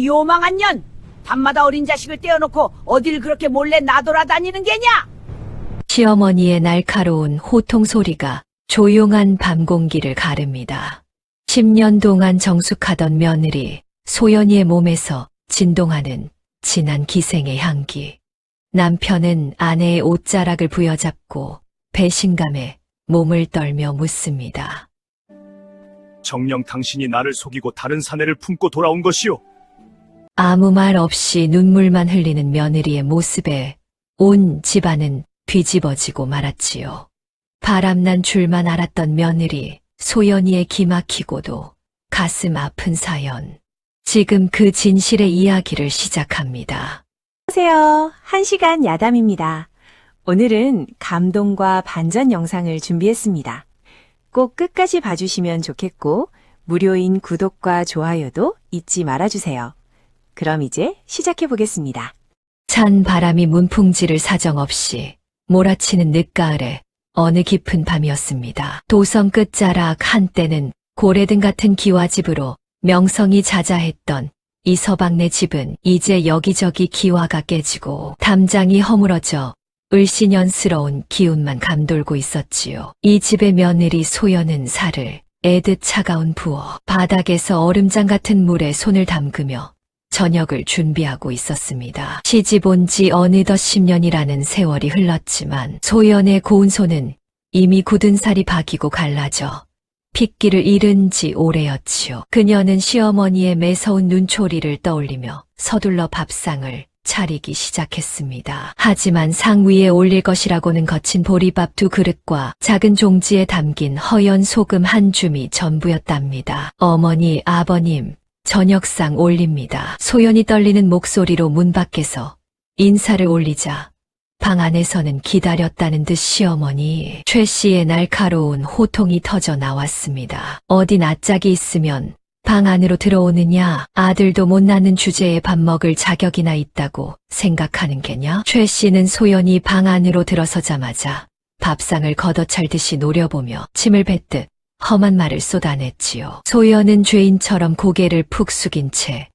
이 요망한 년! 밤마다 어린 자식을 떼어놓고 어딜 그렇게 몰래 나돌아다니는 게냐? 시어머니의 날카로운 호통 소리가 조용한 밤 공기를 가릅니다. 10년 동안 정숙하던 며느리 소연이의 몸에서 진동하는 진한 기생의 향기. 남편은 아내의 옷자락을 부여잡고 배신감에 몸을 떨며 묻습니다. 정녕 당신이 나를 속이고 다른 사내를 품고 돌아온 것이오. 아무 말 없이 눈물만 흘리는 며느리의 모습에 온 집안은 뒤집어지고 말았지요. 바람난 줄만 알았던 며느리 소연이의 기막히고도 가슴 아픈 사연. 지금 그 진실의 이야기를 시작합니다. 안녕하세요. 1시간 야담입니다. 오늘은 감동과 반전 영상을 준비했습니다. 꼭 끝까지 봐주시면 좋겠고 무료인 구독과 좋아요도 잊지 말아주세요. 그럼 이제 시작해 보겠습니다. 찬 바람이 문풍지를 사정없이 몰아치는 늦가을에 어느 깊은 밤이었습니다. 도성 끝자락 한때는 고래등 같은 기와집으로 명성이 자자했던 이 서방네 집은 이제 여기저기 기와가 깨지고 담장이 허물어져 을씨년스러운 기운만 감돌고 있었지요. 이 집의 며느리 소연은 살을 애듯 차가운 부어 바닥에서 얼음장 같은 물에 손을 담그며 저녁을 준비하고 있었습니다. 시집 온 지 어느덧 10년이라는 세월이 흘렀지만 소연의 고운 손은 이미 굳은 살이 박이고 갈라져 핏기를 잃은 지 오래였지요. 그녀는 시어머니의 매서운 눈초리를 떠올리며 서둘러 밥상을 차리기 시작했습니다. 하지만 상 위에 올릴 것이라고는 거친 보리밥 2그릇과 작은 종지에 담긴 허연 소금 한 줌이 전부였답니다. 어머니, 아버님, 저녁상 올립니다. 소연이 떨리는 목소리로 문 밖에서 인사를 올리자 방 안에서는 기다렸다는 듯 시어머니 최 씨의 날카로운 호통이 터져 나왔습니다. 어디 낯짝이 있으면 방 안으로 들어오느냐? 아들도 못 낳는 주제에 밥 먹을 자격이나 있다고 생각하는 게냐? 최 씨는 소연이 방 안으로 들어서자마자 밥상을 걷어찰듯이 노려보며 침을 뱉듯 험한 말을 쏟아냈지요. 소연은 죄인처럼 고개를 푹 숙인 채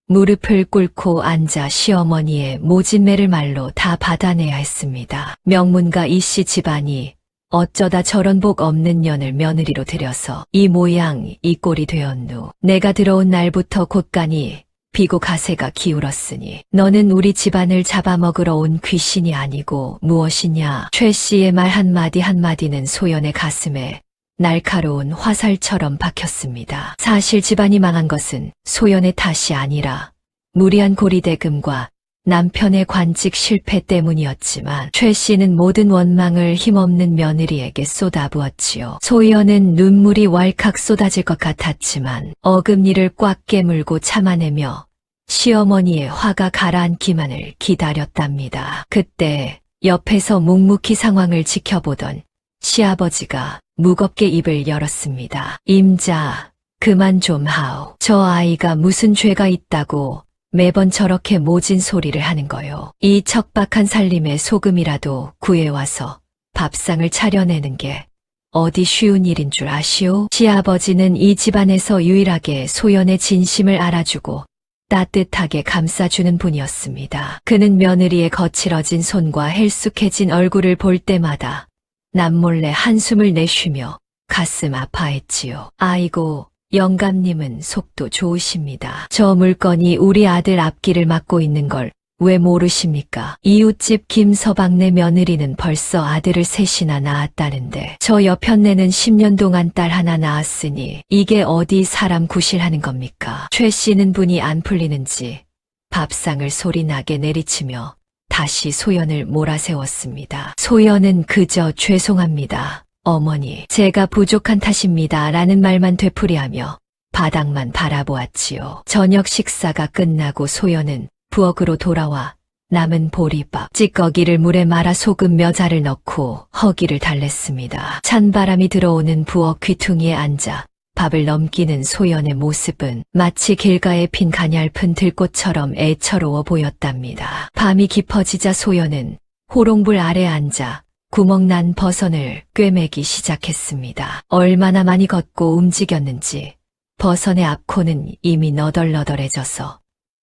무릎을 꿇고 앉아 시어머니의 모진매를 말로 다 받아내야 했습니다. 명문가 이씨 집안이 어쩌다 저런 복 없는 년을 며느리로 들여서 이 모양 이 꼴이 되었누. 내가 들어온 날부터 곳간이 비고 가세가 기울었으니 너는 우리 집안을 잡아먹으러 온 귀신이 아니고 무엇이냐. 최 씨의 말 한마디 한마디는 소연의 가슴에 날카로운 화살처럼 박혔습니다. 사실 집안이 망한 것은 소연의 탓이 아니라 무리한 고리대금과 남편의 관직 실패 때문이었지만 최 씨는 모든 원망을 힘없는 며느리에게 쏟아부었지요. 소연은 눈물이 왈칵 쏟아질 것 같았지만 어금니를 꽉 깨물고 참아내며 시어머니의 화가 가라앉기만을 기다렸답니다. 그때 옆에서 묵묵히 상황을 지켜보던 시아버지가 무겁게 입을 열었습니다. 임자, 그만 좀 하오. 저 아이가 무슨 죄가 있다고 매번 저렇게 모진 소리를 하는 거요. 이 척박한 살림에 소금이라도 구해와서 밥상을 차려내는 게 어디 쉬운 일인 줄 아시오? 시아버지는 이 집안에서 유일하게 소연의 진심을 알아주고 따뜻하게 감싸주는 분이었습니다. 그는 며느리의 거칠어진 손과 헬쑥해진 얼굴을 볼 때마다 남몰래 한숨을 내쉬며 가슴 아파했지요. 아이고, 영감님은 속도 좋으십니다. 저 물건이 우리 아들 앞길을 막고 있는 걸 왜 모르십니까? 이웃집 김서방네 며느리는 벌써 아들을 셋이나 낳았다는데 저 여편네는 10년 동안 딸 하나 낳았으니 이게 어디 사람 구실하는 겁니까? 최 씨는 분이 안 풀리는지 밥상을 소리나게 내리치며 다시 소연을 몰아세웠습니다. 소연은 그저 죄송합니다. 어머니, 제가 부족한 탓입니다. 라는 말만 되풀이하며 바닥만 바라보았지요. 저녁 식사가 끝나고 소연은 부엌으로 돌아와 남은 보리밥, 찌꺼기를 물에 말아 소금 몇 알을 넣고 허기를 달랬습니다. 찬바람이 들어오는 부엌 귀퉁이에 앉아 밥을 넘기는 소연의 모습은 마치 길가에 핀 가냘픈 들꽃처럼 애처로워 보였답니다. 밤이 깊어지자 소연은 호롱불 아래 앉아 구멍난 버선을 꿰매기 시작했습니다. 얼마나 많이 걷고 움직였는지 버선의 앞코는 이미 너덜너덜해져서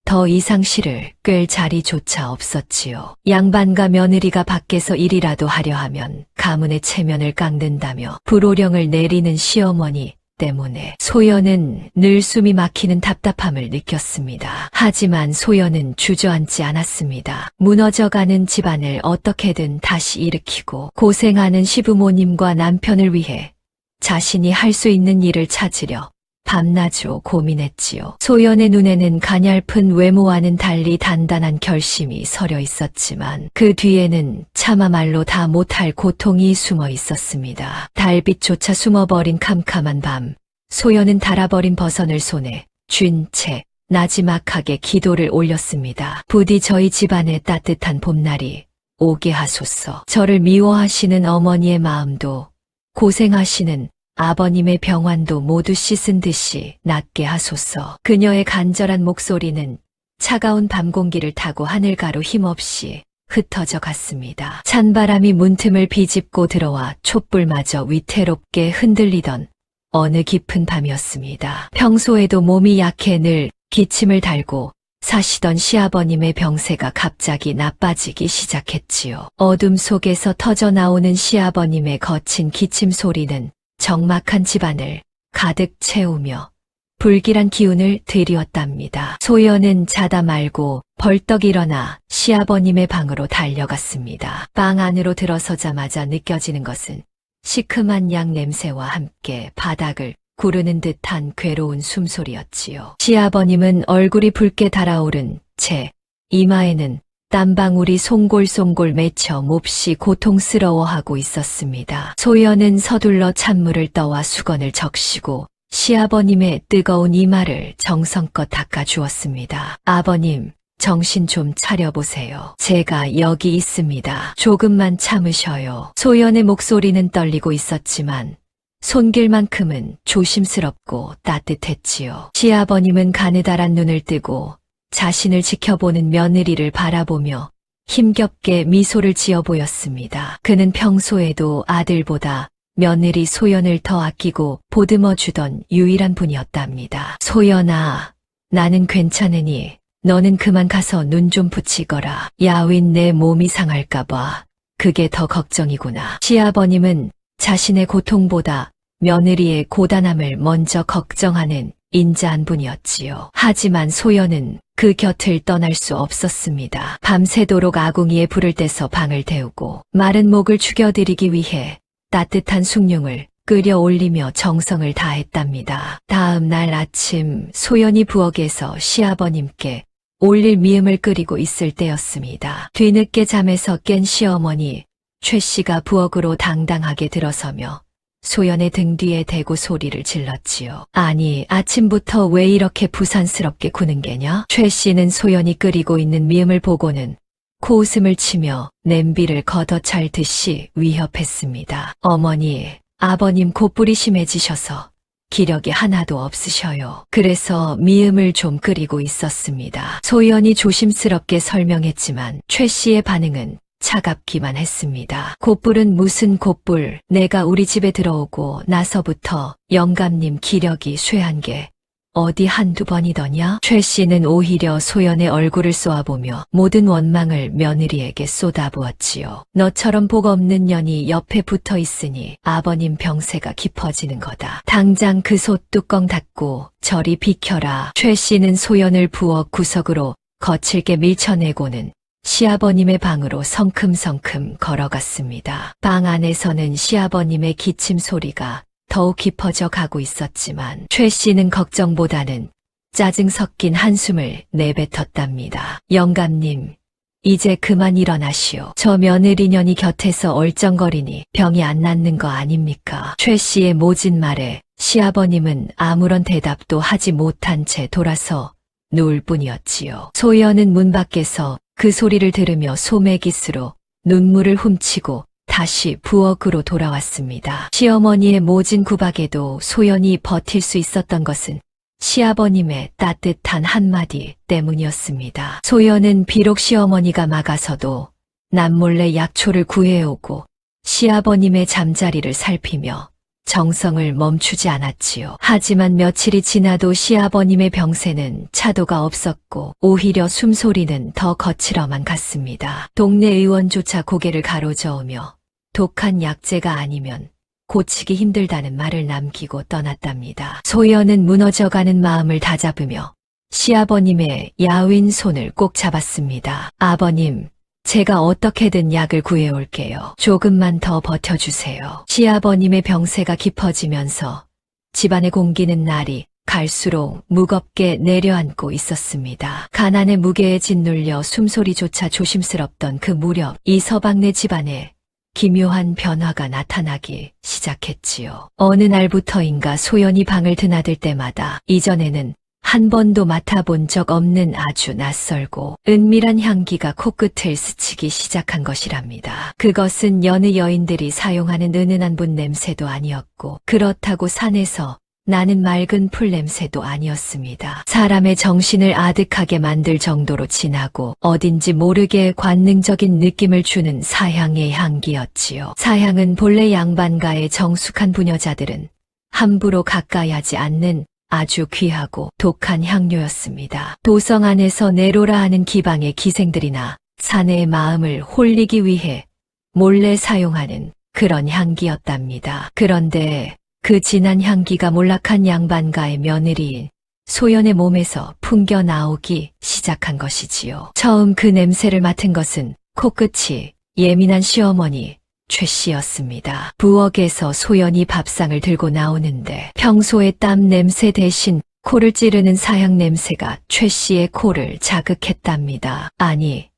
더 이상 실을 끌 자리조차 없었지요. 양반과 며느리가 밖에서 일이라도 하려 하면 가문의 체면을 깎는다며 불호령을 내리는 시어머니 때문에 소연은 늘 숨이 막히는 답답함을 느꼈습니다. 하지만 소연은 주저앉지 않았습니다. 무너져가는 집안을 어떻게든 다시 일으키고 고생하는 시부모님과 남편을 위해 자신이 할 수 있는 일을 찾으려 밤낮으로 고민했지요. 소연의 눈에는 가냘픈 외모와는 달리 단단한 결심이 서려 있었지만 그 뒤에는 차마 말로 다 못할 고통이 숨어 있었습니다. 달빛조차 숨어버린 캄캄한 밤, 소연은 닳아버린 버선을 손에 쥔 채 나지막하게 기도를 올렸습니다. 부디 저희 집안에 따뜻한 봄날이 오게 하소서. 저를 미워하시는 어머니의 마음도 고생하시는 아버님의 병환도 모두 씻은 듯이 낫게 하소서. 그녀의 간절한 목소리는 차가운 밤 공기를 타고 하늘가로 힘없이 흩어져 갔습니다. 찬바람이 문틈을 비집고 들어와 촛불마저 위태롭게 흔들리던 어느 깊은 밤이었습니다. 평소에도 몸이 약해 늘 기침을 달고 사시던 시아버님의 병세가 갑자기 나빠지기 시작했지요. 어둠 속에서 터져나오는 시아버님의 거친 기침 소리는 적막한 집안을 가득 채우며 불길한 기운을 들이웠답니다. 소연은 자다 말고 벌떡 일어나 시아버님의 방으로 달려갔습니다. 방 안으로 들어서자마자 느껴지는 것은 시큼한 약 냄새와 함께 바닥을 구르는 듯한 괴로운 숨소리였지요. 시아버님은 얼굴이 붉게 달아오른 채 이마에는 땀방울이 송골송골 맺혀 몹시 고통스러워하고 있었습니다. 소연은 서둘러 찬물을 떠와 수건을 적시고 시아버님의 뜨거운 이마를 정성껏 닦아주었습니다. 아버님, 정신 좀 차려보세요. 제가 여기 있습니다. 조금만 참으셔요. 소연의 목소리는 떨리고 있었지만 손길만큼은 조심스럽고 따뜻했지요. 시아버님은 가느다란 눈을 뜨고 자신을 지켜보는 며느리를 바라보며 힘겹게 미소를 지어 보였습니다. 그는 평소에도 아들보다 며느리 소연을 더 아끼고 보듬어 주던 유일한 분이었답니다. 소연아, 나는 괜찮으니 너는 그만 가서 눈 좀 붙이거라. 야윈 내 몸이 상할까봐 그게 더 걱정이구나. 시아버님은 자신의 고통보다 며느리의 고단함을 먼저 걱정하는 인자한 분이었지요. 하지만 소연은 그 곁을 떠날 수 없었습니다. 밤새도록 아궁이에 불을 떼서 방을 데우고 마른 목을 죽여드리기 위해 따뜻한 숭늉을 끓여 올리며 정성을 다했답니다. 다음 날 아침 소연이 부엌에서 시아버님께 올릴 미음을 끓이고 있을 때였습니다. 뒤늦게 잠에서 깬 시어머니 최 씨가 부엌으로 당당하게 들어서며 소연의 등 뒤에 대고 소리를 질렀지요. 아니, 아침부터 왜 이렇게 부산스럽게 구는 게냐? 최 씨는 소연이 끓이고 있는 미음을 보고는 코웃음을 치며 냄비를 걷어찰 듯이 위협했습니다. 어머니, 아버님 곧불이 심해지셔서 기력이 하나도 없으셔요. 그래서 미음을 좀 끓이고 있었습니다. 소연이 조심스럽게 설명했지만 최 씨의 반응은 차갑기만 했습니다. 곧불은 무슨 곧불, 내가 우리 집에 들어오고 나서부터 영감님 기력이 쇠한 게 어디 한두 번이더냐? 최 씨는 오히려 소연의 얼굴을 쏘아보며 모든 원망을 며느리에게 쏟아부었지요. 너처럼 복 없는 년이 옆에 붙어 있으니 아버님 병세가 깊어지는 거다. 당장 그 솥 뚜껑 닫고 저리 비켜라. 최 씨는 소연을 부엌 구석으로 거칠게 밀쳐내고는 시아버님의 방으로 성큼성큼 걸어갔습니다. 방 안에서는 시아버님의 기침 소리가 더욱 깊어져 가고 있었지만 최 씨는 걱정보다는 짜증 섞인 한숨을 내뱉었답니다. 영감님, 이제 그만 일어나시오. 저 며느리년이 곁에서 얼쩡거리니 병이 안 낫는 거 아닙니까? 최 씨의 모진 말에 시아버님은 아무런 대답도 하지 못한 채 돌아서 누울 뿐이었지요. 소연은 문 밖에서 그 소리를 들으며 소매깃으로 눈물을 훔치고 다시 부엌으로 돌아왔습니다. 시어머니의 모진 구박에도 소연이 버틸 수 있었던 것은 시아버님의 따뜻한 한마디 때문이었습니다. 소연은 비록 시어머니가 막아서도 남몰래 약초를 구해오고 시아버님의 잠자리를 살피며 정성을 멈추지 않았지요. 하지만 며칠이 지나도 시아버님의 병세는 차도가 없었고 오히려 숨소리는 더 거칠어만 갔습니다. 동네 의원조차 고개를 가로저으며 독한 약재가 아니면 고치기 힘들다는 말을 남기고 떠났답니다. 소연은 무너져가는 마음을 다잡으며 시아버님의 야윈 손을 꼭 잡았습니다. 아버님, 제가 어떻게든 약을 구해올게요. 조금만 더 버텨주세요. 시아버님의 병세가 깊어지면서 집안의 공기는 날이 갈수록 무겁게 내려앉고 있었습니다. 가난의 무게에 짓눌려 숨소리조차 조심스럽던 그 무렵 이 서방네 집안에 기묘한 변화가 나타나기 시작했지요. 어느 날부터인가 소연이 방을 드나들 때마다 이전에는 한 번도 맡아본 적 없는 아주 낯설고 은밀한 향기가 코끝을 스치기 시작한 것이랍니다. 그것은 여느 여인들이 사용하는 은은한 분 냄새도 아니었고 그렇다고 산에서 나는 맑은 풀 냄새도 아니었습니다. 사람의 정신을 아득하게 만들 정도로 진하고 어딘지 모르게 관능적인 느낌을 주는 사향의 향기였지요. 사향은 본래 양반가의 정숙한 부녀자들은 함부로 가까이 하지 않는 아주 귀하고 독한 향료였습니다. 도성 안에서 내로라 하는 기방의 기생들이나 사내의 마음을 홀리기 위해 몰래 사용하는 그런 향기였답니다. 그런데 그 진한 향기가 몰락한 양반가의 며느리인 소연의 몸에서 풍겨 나오기 시작한 것이지요. 처음 그 냄새를 맡은 것은 코끝이 예민한 시어머니 최 씨였습니다. 부엌에서 소연이 밥상을 들고 나오는데 평소의 땀 냄새 대신 코를 찌르는 사향 냄새가 최 씨의 코를 자극했답니다. 아니,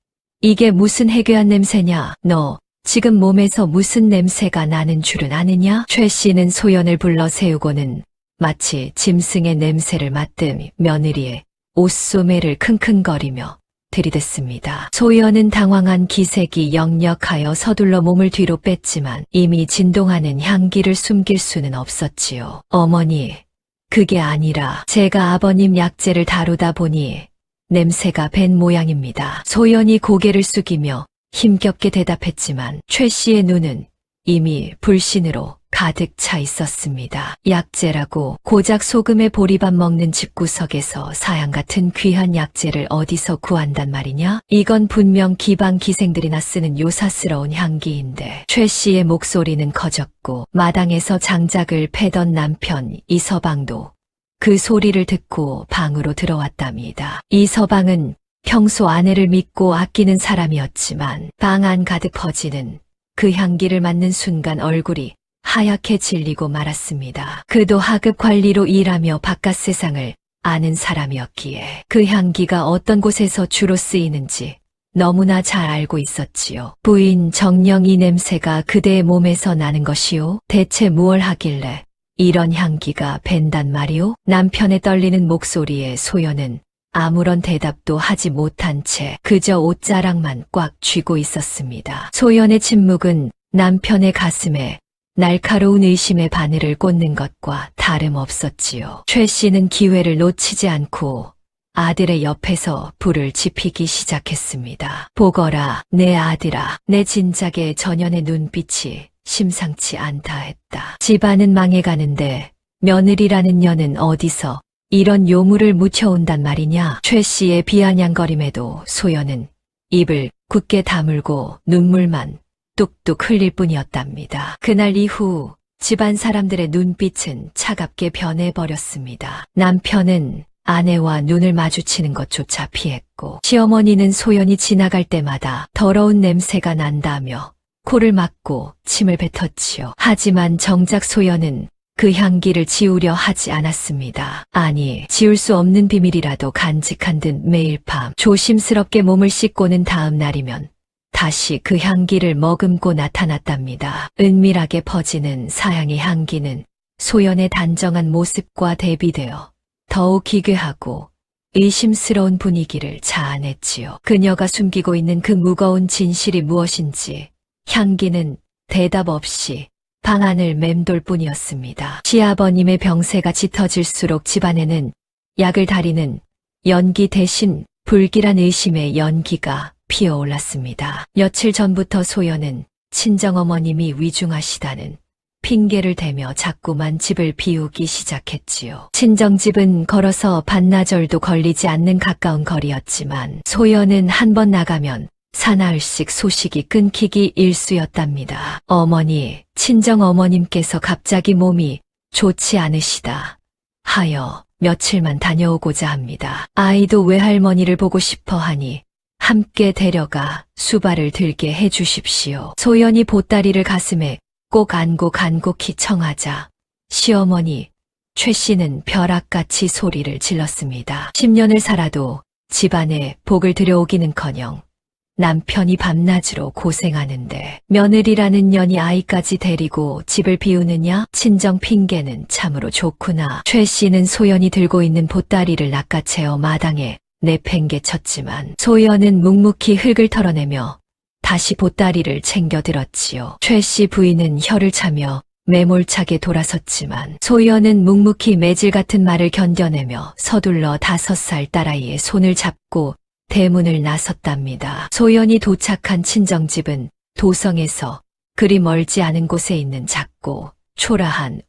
이게 무슨 해괴한 냄새냐? 너 지금 몸에서 무슨 냄새가 나는 줄은 아느냐? 최 씨는 소연을 불러 세우고는 마치 짐승의 냄새를 맡듯 며느리의 옷소매를 킁킁거리며 들이댔습니다. 소연은 당황한 기색이 역력하여 서둘러 몸을 뒤로 뺐지만 이미 진동하는 향기를 숨길 수는 없었지요. 어머니, 그게 아니라 제가 아버님 약재를 다루다 보니 냄새가 밴 모양입니다. 소연이 고개를 숙이며 힘겹게 대답했지만 최 씨의 눈은 이미 불신으로 가득 차 있었습니다. 약재라고 고작 소금에 보리밥 먹는 집구석에서 사양 같은 귀한 약재를 어디서 구한단 말이냐? 이건 분명 기방 기생들이나 쓰는 요사스러운 향기인데 최 씨의 목소리는 커졌고 마당에서 장작을 패던 남편 이서방도 그 소리를 듣고 방으로 들어왔답니다. 이서방은 평소 아내를 믿고 아끼는 사람이었지만 방 안 가득 퍼지는 그 향기를 맡는 순간 얼굴이 하얗게 질리고 말았습니다. 그도 하급 관리로 일하며 바깥 세상을 아는 사람이었기에 그 향기가 어떤 곳에서 주로 쓰이는지 너무나 잘 알고 있었지요. 부인 정녕 이 냄새가 그대의 몸에서 나는 것이요? 대체 무얼 하길래 이런 향기가 밴단 말이오? 남편의 떨리는 목소리에 소연은 아무런 대답도 하지 못한 채 그저 옷자락만 꽉 쥐고 있었습니다. 소연의 침묵은 남편의 가슴에 날카로운 의심의 바늘을 꽂는 것과 다름없었지요. 최 씨는 기회를 놓치지 않고 아들의 옆에서 불을 지피기 시작했습니다. 보거라, 내 아들아, 내 진작에 전연의 눈빛이 심상치 않다 했다. 집안은 망해가는데 며느리라는 년은 어디서 이런 요물을 묻혀온단 말이냐? 최 씨의 비아냥거림에도 소연은 입을 굳게 다물고 눈물만 뚝뚝 흘릴 뿐이었답니다. 그날 이후 집안 사람들의 눈빛은 차갑게 변해버렸습니다. 남편은 아내와 눈을 마주치는 것조차 피했고 시어머니는 소연이 지나갈 때마다 더러운 냄새가 난다며 코를 막고 침을 뱉었지요. 하지만 정작 소연은 그 향기를 지우려 하지 않았습니다. 아니, 지울 수 없는 비밀이라도 간직한 듯 매일 밤 조심스럽게 몸을 씻고는 다음 날이면 다시 그 향기를 머금고 나타났답니다. 은밀하게 퍼지는 사향의 향기는 소연의 단정한 모습과 대비되어 더욱 기괴하고 의심스러운 분위기를 자아냈지요. 그녀가 숨기고 있는 그 무거운 진실이 무엇인지 향기는 대답 없이 방 안을 맴돌 뿐이었습니다. 시아버님의 병세가 짙어질수록 집안에는 약을 다리는 연기 대신 불길한 의심의 연기가 피어올랐습니다. 며칠 전부터 소연은 친정어머님이 위중하시다는 핑계를 대며 자꾸만 집을 비우기 시작했지요. 친정집은 걸어서 반나절도 걸리지 않는 가까운 거리였지만 소연은 한 번 나가면 사나흘씩 소식이 끊기기 일쑤였답니다. 어머니, 친정 어머님께서 갑자기 몸이 좋지 않으시다 하여 며칠만 다녀오고자 합니다. 아이도 외할머니를 보고 싶어 하니 함께 데려가 수발을 들게 해주십시오. 소연이 보따리를 가슴에 꼭 안고 간곡히 청하자 시어머니 최 씨는 벼락같이 소리를 질렀습니다. 10년을 살아도 집안에 복을 들여오기는커녕 남편이 밤낮으로 고생하는데 며느리라는 년이 아이까지 데리고 집을 비우느냐? 친정 핑계는 참으로 좋구나. 최 씨는 소연이 들고 있는 보따리를 낚아채어 마당에 내팽개쳤지만 소연은 묵묵히 흙을 털어내며 다시 보따리를 챙겨 들었지요. 최 씨 부인은 혀를 차며 매몰차게 돌아섰지만 소연은 묵묵히 매질 같은 말을 견뎌내며 서둘러 5살 딸아이의 손을 잡고 대문을 나섰답니다. 소연이 도착한 친정집은 도성에서 그리 멀지 않은 곳에 있는 작고 초라한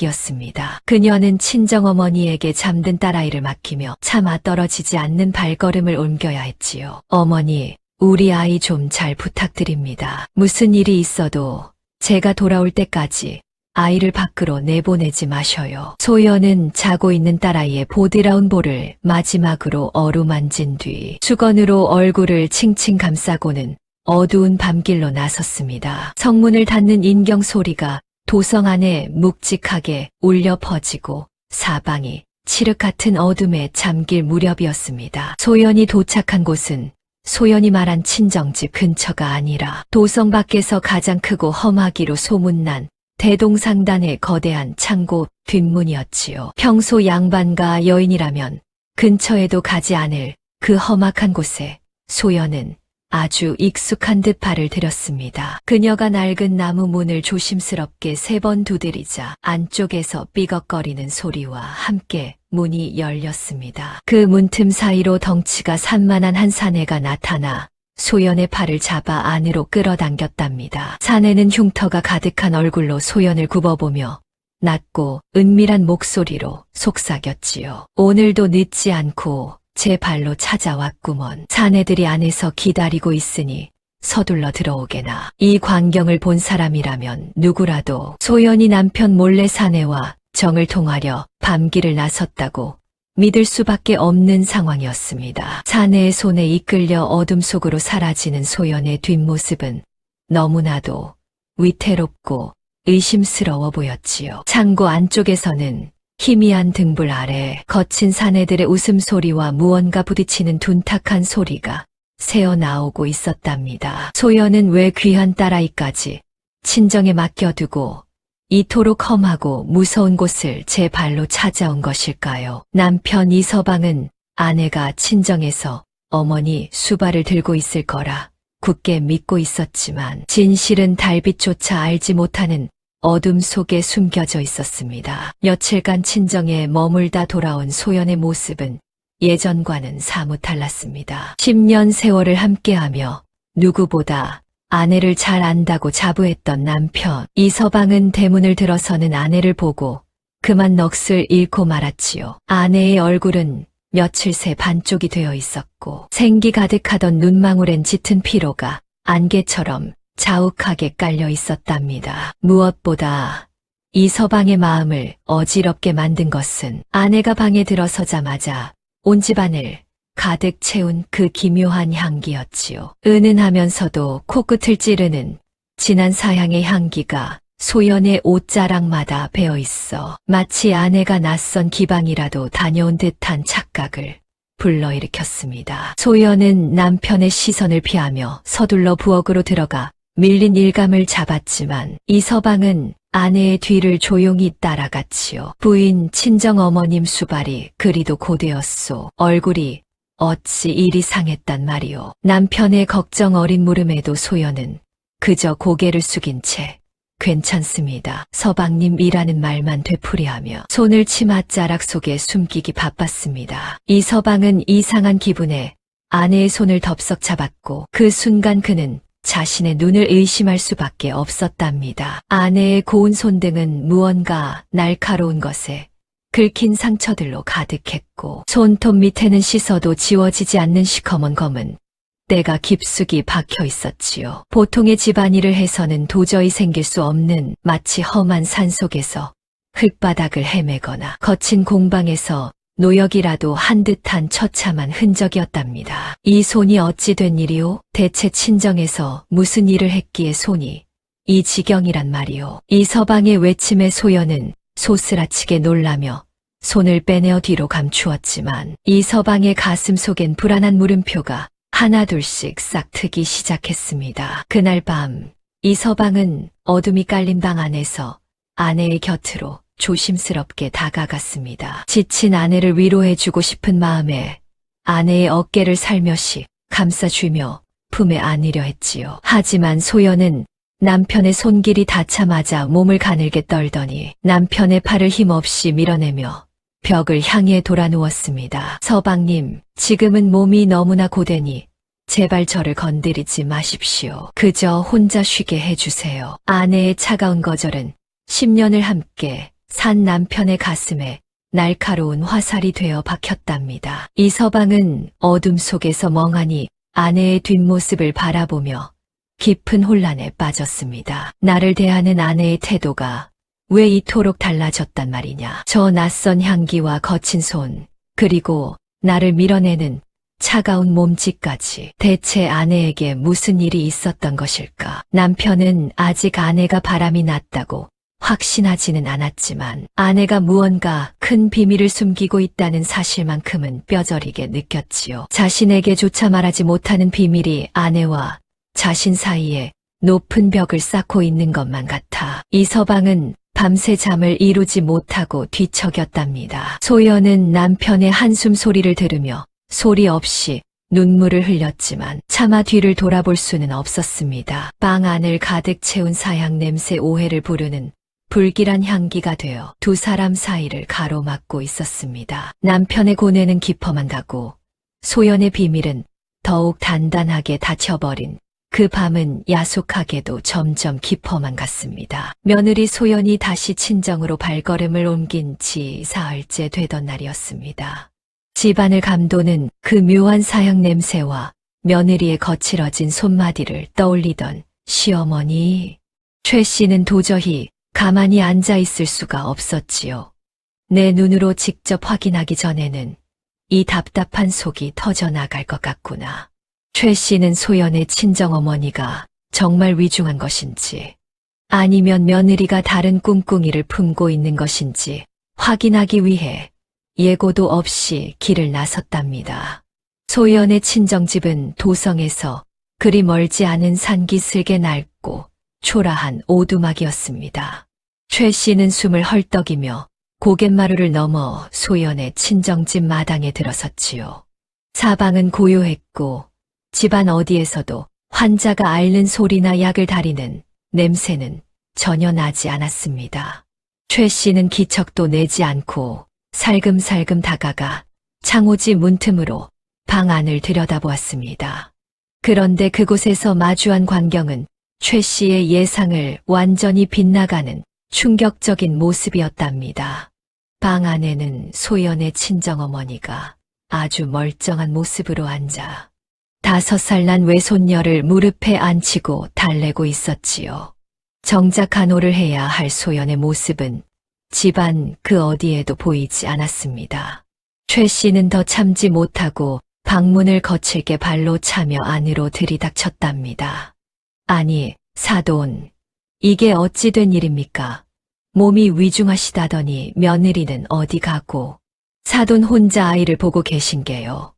오두막이었습니다. 그녀는 친정어머니에게 잠든 딸아이를 맡기며 차마 떨어지지 않는 발걸음을 옮겨야 했지요. 어머니, 우리 아이 좀 잘 부탁드립니다. 무슨 일이 있어도 제가 돌아올 때까지 아이를 밖으로 내보내지 마셔요. 소연은 자고 있는 딸아이의 보드라운 볼을 마지막으로 어루만진 뒤 수건으로 얼굴을 칭칭 감싸고는 어두운 밤길로 나섰습니다. 성문을 닫는 인경 소리가 도성 안에 묵직하게 울려 퍼지고 사방이 칠흑 같은 어둠에 잠길 무렵이었습니다. 소연이 도착한 곳은 소연이 말한 친정집 근처가 아니라 도성 밖에서 가장 크고 험하기로 소문난 대동상단의 거대한 창고 뒷문이었지요. 평소 양반가 여인이라면 근처에도 가지 않을 그 험악한 곳에 소연은 아주 익숙한 듯 발을 들였습니다. 그녀가 낡은 나무 문을 조심스럽게 3번 두드리자 안쪽에서 삐걱거리는 소리와 함께 문이 열렸습니다. 그 문틈 사이로 덩치가 산만한 한 사내가 나타나 소연의 팔을 잡아 안으로 끌어당겼답니다. 사내는 흉터가 가득한 얼굴로 소연을 굽어보며 낮고 은밀한 목소리로 속삭였지요. 오늘도 늦지 않고 제 발로 찾아왔구먼. 자네들이 안에서 기다리고 있으니 서둘러 들어오게나. 이 광경을 본 사람이라면 누구라도 소연이 남편 몰래 사내와 정을 통하려 밤길을 나섰다고 믿을 수밖에 없는 상황이었습니다. 사내의 손에 이끌려 어둠 속으로 사라지는 소연의 뒷모습은 너무나도 위태롭고 의심스러워 보였지요. 창고 안쪽에서는 희미한 등불 아래 거친 사내들의 웃음소리와 무언가 부딪히는 둔탁한 소리가 새어나오고 있었답니다. 소연은 왜 귀한 딸아이까지 친정에 맡겨두고 이토록 험하고 무서운 곳을 제 발로 찾아온 것일까요? 남편 이서방은 아내가 친정에서 어머니 수발을 들고 있을 거라 굳게 믿고 있었지만 진실은 달빛조차 알지 못하는 어둠 속에 숨겨져 있었습니다. 며칠간 친정에 머물다 돌아온 소연의 모습은 예전과는 사뭇 달랐습니다. 10년 세월을 함께하며 누구보다 아내를 잘 안다고 자부했던 남편. 이서방은 대문을 들어서는 아내를 보고 그만 넋을 잃고 말았지요. 아내의 얼굴은 며칠 새 반쪽이 되어 있었고 생기 가득하던 눈망울엔 짙은 피로가 안개처럼 자욱하게 깔려 있었답니다. 무엇보다 이서방의 마음을 어지럽게 만든 것은 아내가 방에 들어서자마자 온 집안을 가득 채운 그 기묘한 향기였지요. 은은하면서도 코끝을 찌르는 진한 사향의 향기가 소연의 옷자락마다 배어 있어 마치 아내가 낯선 기방이라도 다녀온 듯한 착각을 불러일으켰습니다. 소연은 남편의 시선을 피하며 서둘러 부엌으로 들어가 밀린 일감을 잡았지만 이서방은 아내의 뒤를 조용히 따라갔지요. 부인 친정어머님 수발이 그리도 고되었소. 얼굴이 어찌 이리 상했단 말이오. 남편의 걱정 어린 물음에도 소연은 그저 고개를 숙인 채 괜찮습니다. 서방님이라는 말만 되풀이하며 손을 치맛자락 속에 숨기기 바빴습니다. 이서방은 이상한 기분에 아내의 손을 덥석 잡았고 그 순간 그는 자신의 눈을 의심할 수밖에 없었답니다. 아내의 고운 손등은 무언가 날카로운 것에 긁힌 상처들로 가득했고 손톱 밑에는 씻어도 지워지지 않는 시커먼 검은 때가 깊숙이 박혀 있었지요. 보통의 집안일을 해서는 도저히 생길 수 없는 마치 험한 산속에서 흙바닥을 헤매거나 거친 공방에서 노역이라도 한 듯한 처참한 흔적이었답니다. 이 손이 어찌 된 일이오? 대체 친정에서 무슨 일을 했기에 손이 이 지경이란 말이오. 이 서방의 외침에 소연은 소스라치게 놀라며 손을 빼내어 뒤로 감추었지만 이 서방의 가슴 속엔 불안한 물음표가 하나둘씩 싹 트기 시작했습니다. 그날 밤 이 서방은 어둠이 깔린 방 안에서 아내의 곁으로 조심스럽게 다가갔습니다. 지친 아내를 위로해주고 싶은 마음에 아내의 어깨를 살며시 감싸주며 품에 안으려 했지요. 하지만 소연은 남편의 손길이 닿자마자 몸을 가늘게 떨더니 남편의 팔을 힘없이 밀어내며 벽을 향해 돌아 누웠습니다. 서방님, 지금은 몸이 너무나 고되니 제발 저를 건드리지 마십시오. 그저 혼자 쉬게 해주세요. 아내의 차가운 거절은 10년을 함께 산 남편의 가슴에 날카로운 화살이 되어 박혔답니다. 이 서방은 어둠 속에서 멍하니 아내의 뒷모습을 바라보며 깊은 혼란에 빠졌습니다. 나를 대하는 아내의 태도가 왜 이토록 달라졌단 말이냐. 저 낯선 향기와 거친 손, 그리고 나를 밀어내는 차가운 몸짓까지. 대체 아내에게 무슨 일이 있었던 것일까? 남편은 아직 아내가 바람이 났다고 확신하지는 않았지만 아내가 무언가 큰 비밀을 숨기고 있다는 사실만큼은 뼈저리게 느꼈지요. 자신에게조차 말하지 못하는 비밀이 아내와 자신 사이에 높은 벽을 쌓고 있는 것만 같아 이 서방은 밤새 잠을 이루지 못하고 뒤척였답니다. 소연은 남편의 한숨 소리를 들으며 소리 없이 눈물을 흘렸지만 차마 뒤를 돌아볼 수는 없었습니다. 방 안을 가득 채운 사향 냄새 오해를 부르는 불길한 향기가 되어 두 사람 사이를 가로막고 있었습니다. 남편의 고뇌는 깊어만 가고 소연의 비밀은 더욱 단단하게 닫혀버린 그 밤은 야속하게도 점점 깊어만 갔습니다. 며느리 소연이 다시 친정으로 발걸음을 옮긴 지 사흘째 되던 날이었습니다. 집안을 감도는 그 묘한 사향 냄새와 며느리의 거칠어진 손마디를 떠올리던 시어머니. 최 씨는 도저히 가만히 앉아 있을 수가 없었지요. 내 눈으로 직접 확인하기 전에는 이 답답한 속이 터져나갈 것 같구나. 최 씨는 소연의 친정어머니가 정말 위중한 것인지 아니면 며느리가 다른 꿍꿍이를 품고 있는 것인지 확인하기 위해 예고도 없이 길을 나섰답니다. 소연의 친정집은 도성에서 그리 멀지 않은 산기슭에 낡고 초라한 오두막이었습니다. 최 씨는 숨을 헐떡이며 고갯마루를 넘어 소연의 친정집 마당에 들어섰지요. 사방은 고요했고 집안 어디에서도 환자가 앓는 소리나 약을 다리는 냄새는 전혀 나지 않았습니다. 최 씨는 기척도 내지 않고 살금살금 다가가 창호지 문틈으로 방 안을 들여다보았습니다. 그런데 그곳에서 마주한 광경은 최 씨의 예상을 완전히 빗나가는 충격적인 모습이었답니다. 방 안에는 소연의 친정어머니가 아주 멀쩡한 모습으로 앉아 5살 난 외손녀를 무릎에 앉히고 달래고 있었지요. 정작 간호를 해야 할 소연의 모습은 집안 그 어디에도 보이지 않았습니다. 최 씨는 더 참지 못하고 방문을 거칠게 발로 차며 안으로 들이닥쳤답니다. 아니, 사돈, 이게 어찌 된 일입니까? 몸이 위중하시다더니 며느리는 어디 가고 사돈 혼자 아이를 보고 계신 게요.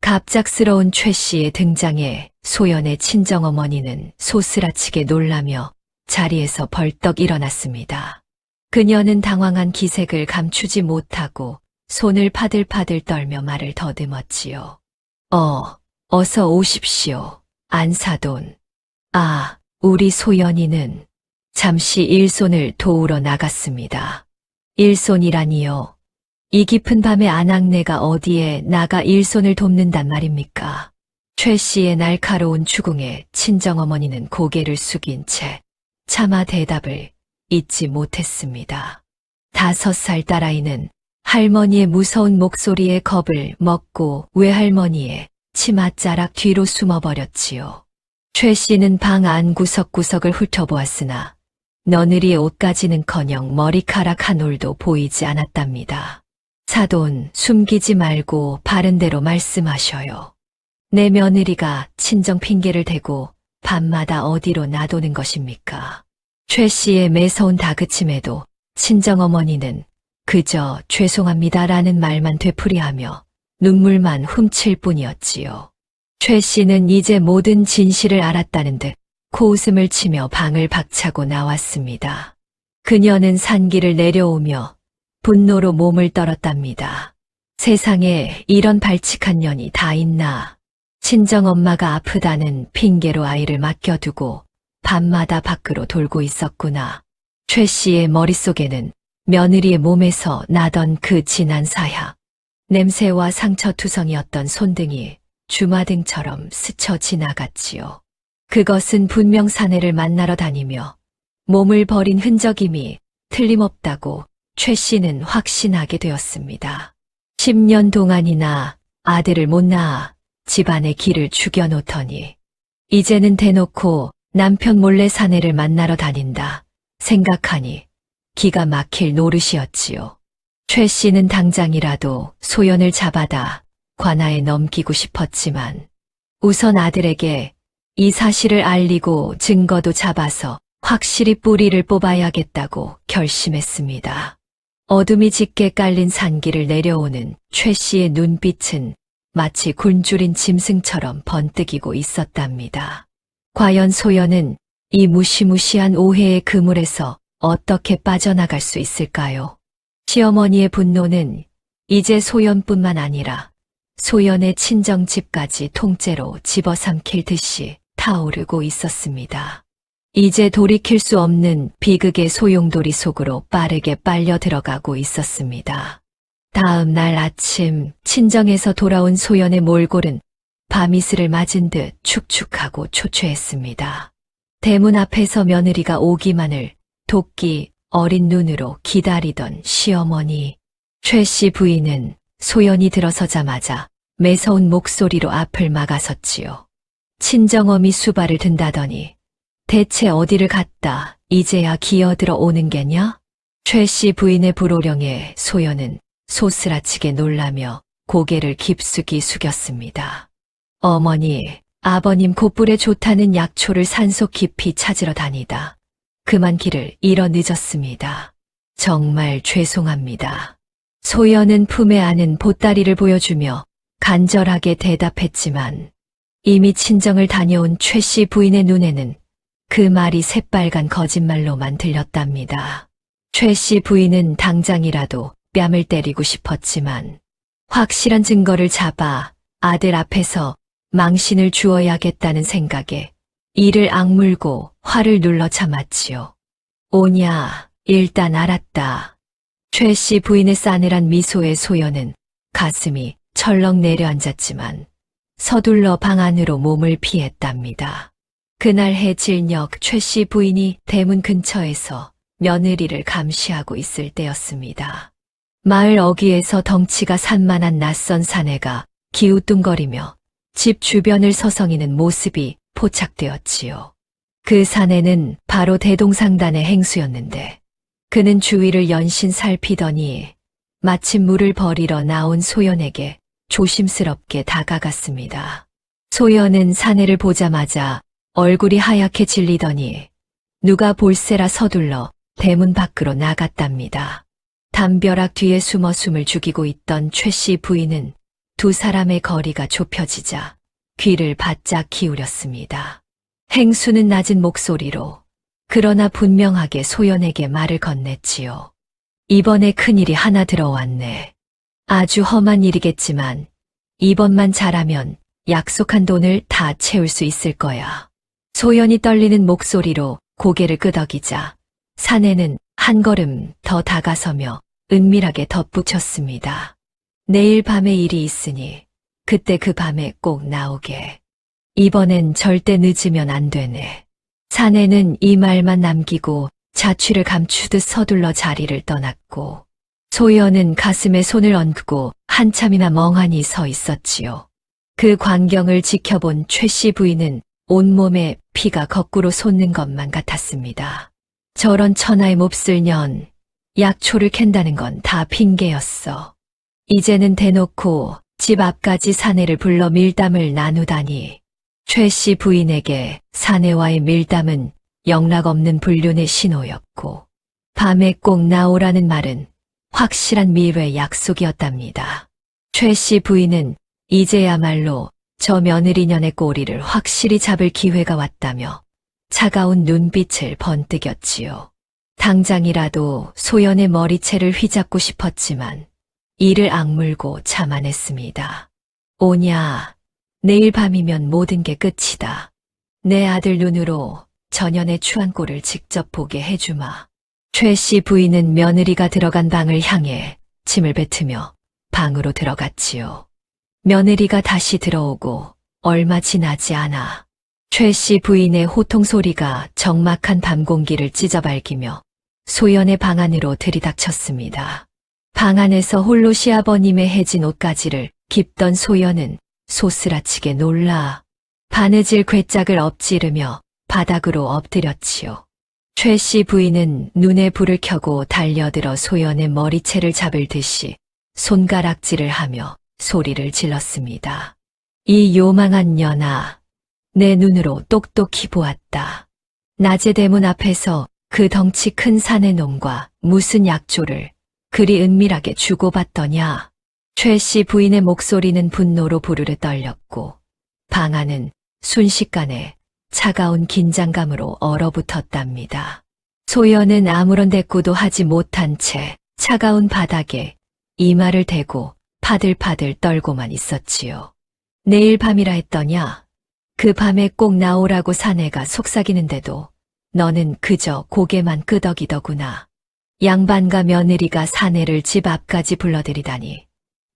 갑작스러운 최 씨의 등장에 소연의 친정어머니는 소스라치게 놀라며 자리에서 벌떡 일어났습니다. 그녀는 당황한 기색을 감추지 못하고 손을 파들파들 떨며 말을 더듬었지요. 어서 오십시오, 안사돈. 아, 우리 소연이는 잠시 일손을 도우러 나갔습니다. 일손이라니요. 이 깊은 밤에 아낙네가 어디에 나가 일손을 돕는단 말입니까? 최 씨의 날카로운 추궁에 친정어머니는 고개를 숙인 채 차마 대답을 잊지 못했습니다. 5살 딸아이는 할머니의 무서운 목소리에 겁을 먹고 외할머니의 치맛자락 뒤로 숨어버렸지요. 최 씨는 방 안 구석구석을 훑어보았으나 너느리의 옷가지는커녕 머리카락 한 올도 보이지 않았답니다. 사돈, 숨기지 말고 바른 대로 말씀하셔요. 내 며느리가 친정 핑계를 대고 밤마다 어디로 나도는 것입니까? 최 씨의 매서운 다그침에도 친정어머니는 그저 죄송합니다라는 말만 되풀이하며 눈물만 훔칠 뿐이었지요. 최 씨는 이제 모든 진실을 알았다는 듯 코웃음을 치며 방을 박차고 나왔습니다. 그녀는 산길을 내려오며 분노로 몸을 떨었답니다. 세상에 이런 발칙한 년이 다 있나. 친정엄마가 아프다는 핑계로 아이를 맡겨두고 밤마다 밖으로 돌고 있었구나. 최 씨의 머릿속에는 며느리의 몸에서 나던 그 진한 사약, 냄새와 상처투성이었던 손등이 주마등처럼 스쳐 지나갔지요. 그것은 분명 사내를 만나러 다니며 몸을 버린 흔적임이 틀림없다고 최 씨는 확신하게 되었습니다. 10년 동안이나 아들을 못 낳아 집안의 기를 죽여놓더니 이제는 대놓고 남편 몰래 사내를 만나러 다닌다 생각하니 기가 막힐 노릇이었지요. 최 씨는 당장이라도 소연을 잡아다 관아에 넘기고 싶었지만 우선 아들에게 이 사실을 알리고 증거도 잡아서 확실히 뿌리를 뽑아야겠다고 결심했습니다. 어둠이 짙게 깔린 산길을 내려오는 최 씨의 눈빛은 마치 굶주린 짐승처럼 번뜩이고 있었답니다. 과연 소연은 이 무시무시한 오해의 그물에서 어떻게 빠져나갈 수 있을까요? 시어머니의 분노는 이제 소연뿐만 아니라 소연의 친정집까지 통째로 집어삼킬 듯이 타오르고 있었습니다. 이제 돌이킬 수 없는 비극의 소용돌이 속으로 빠르게 빨려 들어가고 있었습니다. 다음 날 아침 친정에서 돌아온 소연의 몰골은 밤이슬을 맞은 듯 축축하고 초췌했습니다. 대문 앞에서 며느리가 오기만을 도끼 어린 눈으로 기다리던 시어머니. 최 씨 부인은 소연이 들어서자마자 매서운 목소리로 앞을 막아섰지요. 친정어미 수발을 든다더니 대체 어디를 갔다 이제야 기어들어 오는 게냐? 최 씨 부인의 불호령에 소연은 소스라치게 놀라며 고개를 깊숙이 숙였습니다. 어머니, 아버님 곧불에 좋다는 약초를 산속 깊이 찾으러 다니다 그만 길을 잃어 늦었습니다. 정말 죄송합니다. 소연은 품에 안은 보따리를 보여주며 간절하게 대답했지만 이미 친정을 다녀온 최 씨 부인의 눈에는 그 말이 새빨간 거짓말로만 들렸답니다. 최 씨 부인은 당장이라도 뺨을 때리고 싶었지만 확실한 증거를 잡아 아들 앞에서 망신을 주어야겠다는 생각에 이를 악물고 화를 눌러 참았지요. 오냐, 일단 알았다. 최 씨 부인의 싸늘한 미소에 소연은 가슴이 철렁 내려앉았지만 서둘러 방 안으로 몸을 피했답니다. 그날 해질녘 최 씨 부인이 대문 근처에서 며느리를 감시하고 있을 때였습니다. 마을 어귀에서 덩치가 산만한 낯선 사내가 기우뚱거리며 집 주변을 서성이는 모습이 포착되었지요. 그 사내는 바로 대동상단의 행수였는데 그는 주위를 연신 살피더니 마침 물을 버리러 나온 소연에게 조심스럽게 다가갔습니다. 소연은 사내를 보자마자 얼굴이 하얗게 질리더니 누가 볼세라 서둘러 대문 밖으로 나갔답니다. 담벼락 뒤에 숨어 숨을 죽이고 있던 최 씨 부인은 두 사람의 거리가 좁혀지자 귀를 바짝 기울였습니다. 행수는 낮은 목소리로 그러나 분명하게 소연에게 말을 건넸지요. 이번에 큰일이 하나 들어왔네. 아주 험한 일이겠지만 이번만 잘하면 약속한 돈을 다 채울 수 있을 거야. 소연이 떨리는 목소리로 고개를 끄덕이자 사내는 한 걸음 더 다가서며 은밀하게 덧붙였습니다. 내일 밤에 일이 있으니 그때 그 밤에 꼭 나오게. 이번엔 절대 늦으면 안 되네. 사내는 이 말만 남기고 자취를 감추듯 서둘러 자리를 떠났고, 소연은 가슴에 손을 얹고 한참이나 멍하니 서 있었지요. 그 광경을 지켜본 최 씨 부인은 온몸에 피가 거꾸로 솟는 것만 같았습니다. 저런 천하의 몹쓸 년, 약초를 캔다는 건 다 핑계였어. 이제는 대놓고 집 앞까지 사내를 불러 밀담을 나누다니. 최 씨 부인에게 사내와의 밀담은 영락없는 불륜의 신호였고, 밤에 꼭 나오라는 말은 확실한 미래 약속이었답니다. 최 씨 부인은 이제야말로 저 며느리년의 꼬리를 확실히 잡을 기회가 왔다며 차가운 눈빛을 번뜩였지요. 당장이라도 소연의 머리채를 휘잡고 싶었지만 이를 악물고 참아냈습니다. 오냐, 내일 밤이면 모든 게 끝이다. 내 아들 눈으로 전연의 추한 꼴을 직접 보게 해주마. 최 씨 부인은 며느리가 들어간 방을 향해 침을 뱉으며 방으로 들어갔지요. 며느리가 다시 들어오고 얼마 지나지 않아 최 씨 부인의 호통 소리가 적막한 밤 공기를 찢어발기며 소연의 방 안으로 들이닥쳤습니다. 방 안에서 홀로 시아버님의 해진 옷가지를 깁던 소연은 소스라치게 놀라 바느질 괴짝을 엎지르며 바닥으로 엎드렸지요. 최 씨 부인은 눈에 불을 켜고 달려들어 소연의 머리채를 잡을 듯이 손가락질을 하며 소리를 질렀습니다. 이 요망한 년아, 내 눈으로 똑똑히 보았다. 낮에 대문 앞에서 그 덩치 큰 사내놈과 무슨 약조를 그리 은밀하게 주고받더냐. 최 씨 부인의 목소리는 분노로 부르르 떨렸고 방 안은 순식간에 차가운 긴장감으로 얼어붙었답니다. 소연은 아무런 대꾸도 하지 못한 채 차가운 바닥에 이마를 대고 파들파들 떨고만 있었지요. 내일 밤이라 했더냐? 그 밤에 꼭 나오라고 사내가 속삭이는데도 너는 그저 고개만 끄덕이더구나. 양반과 며느리가 사내를 집 앞까지 불러들이다니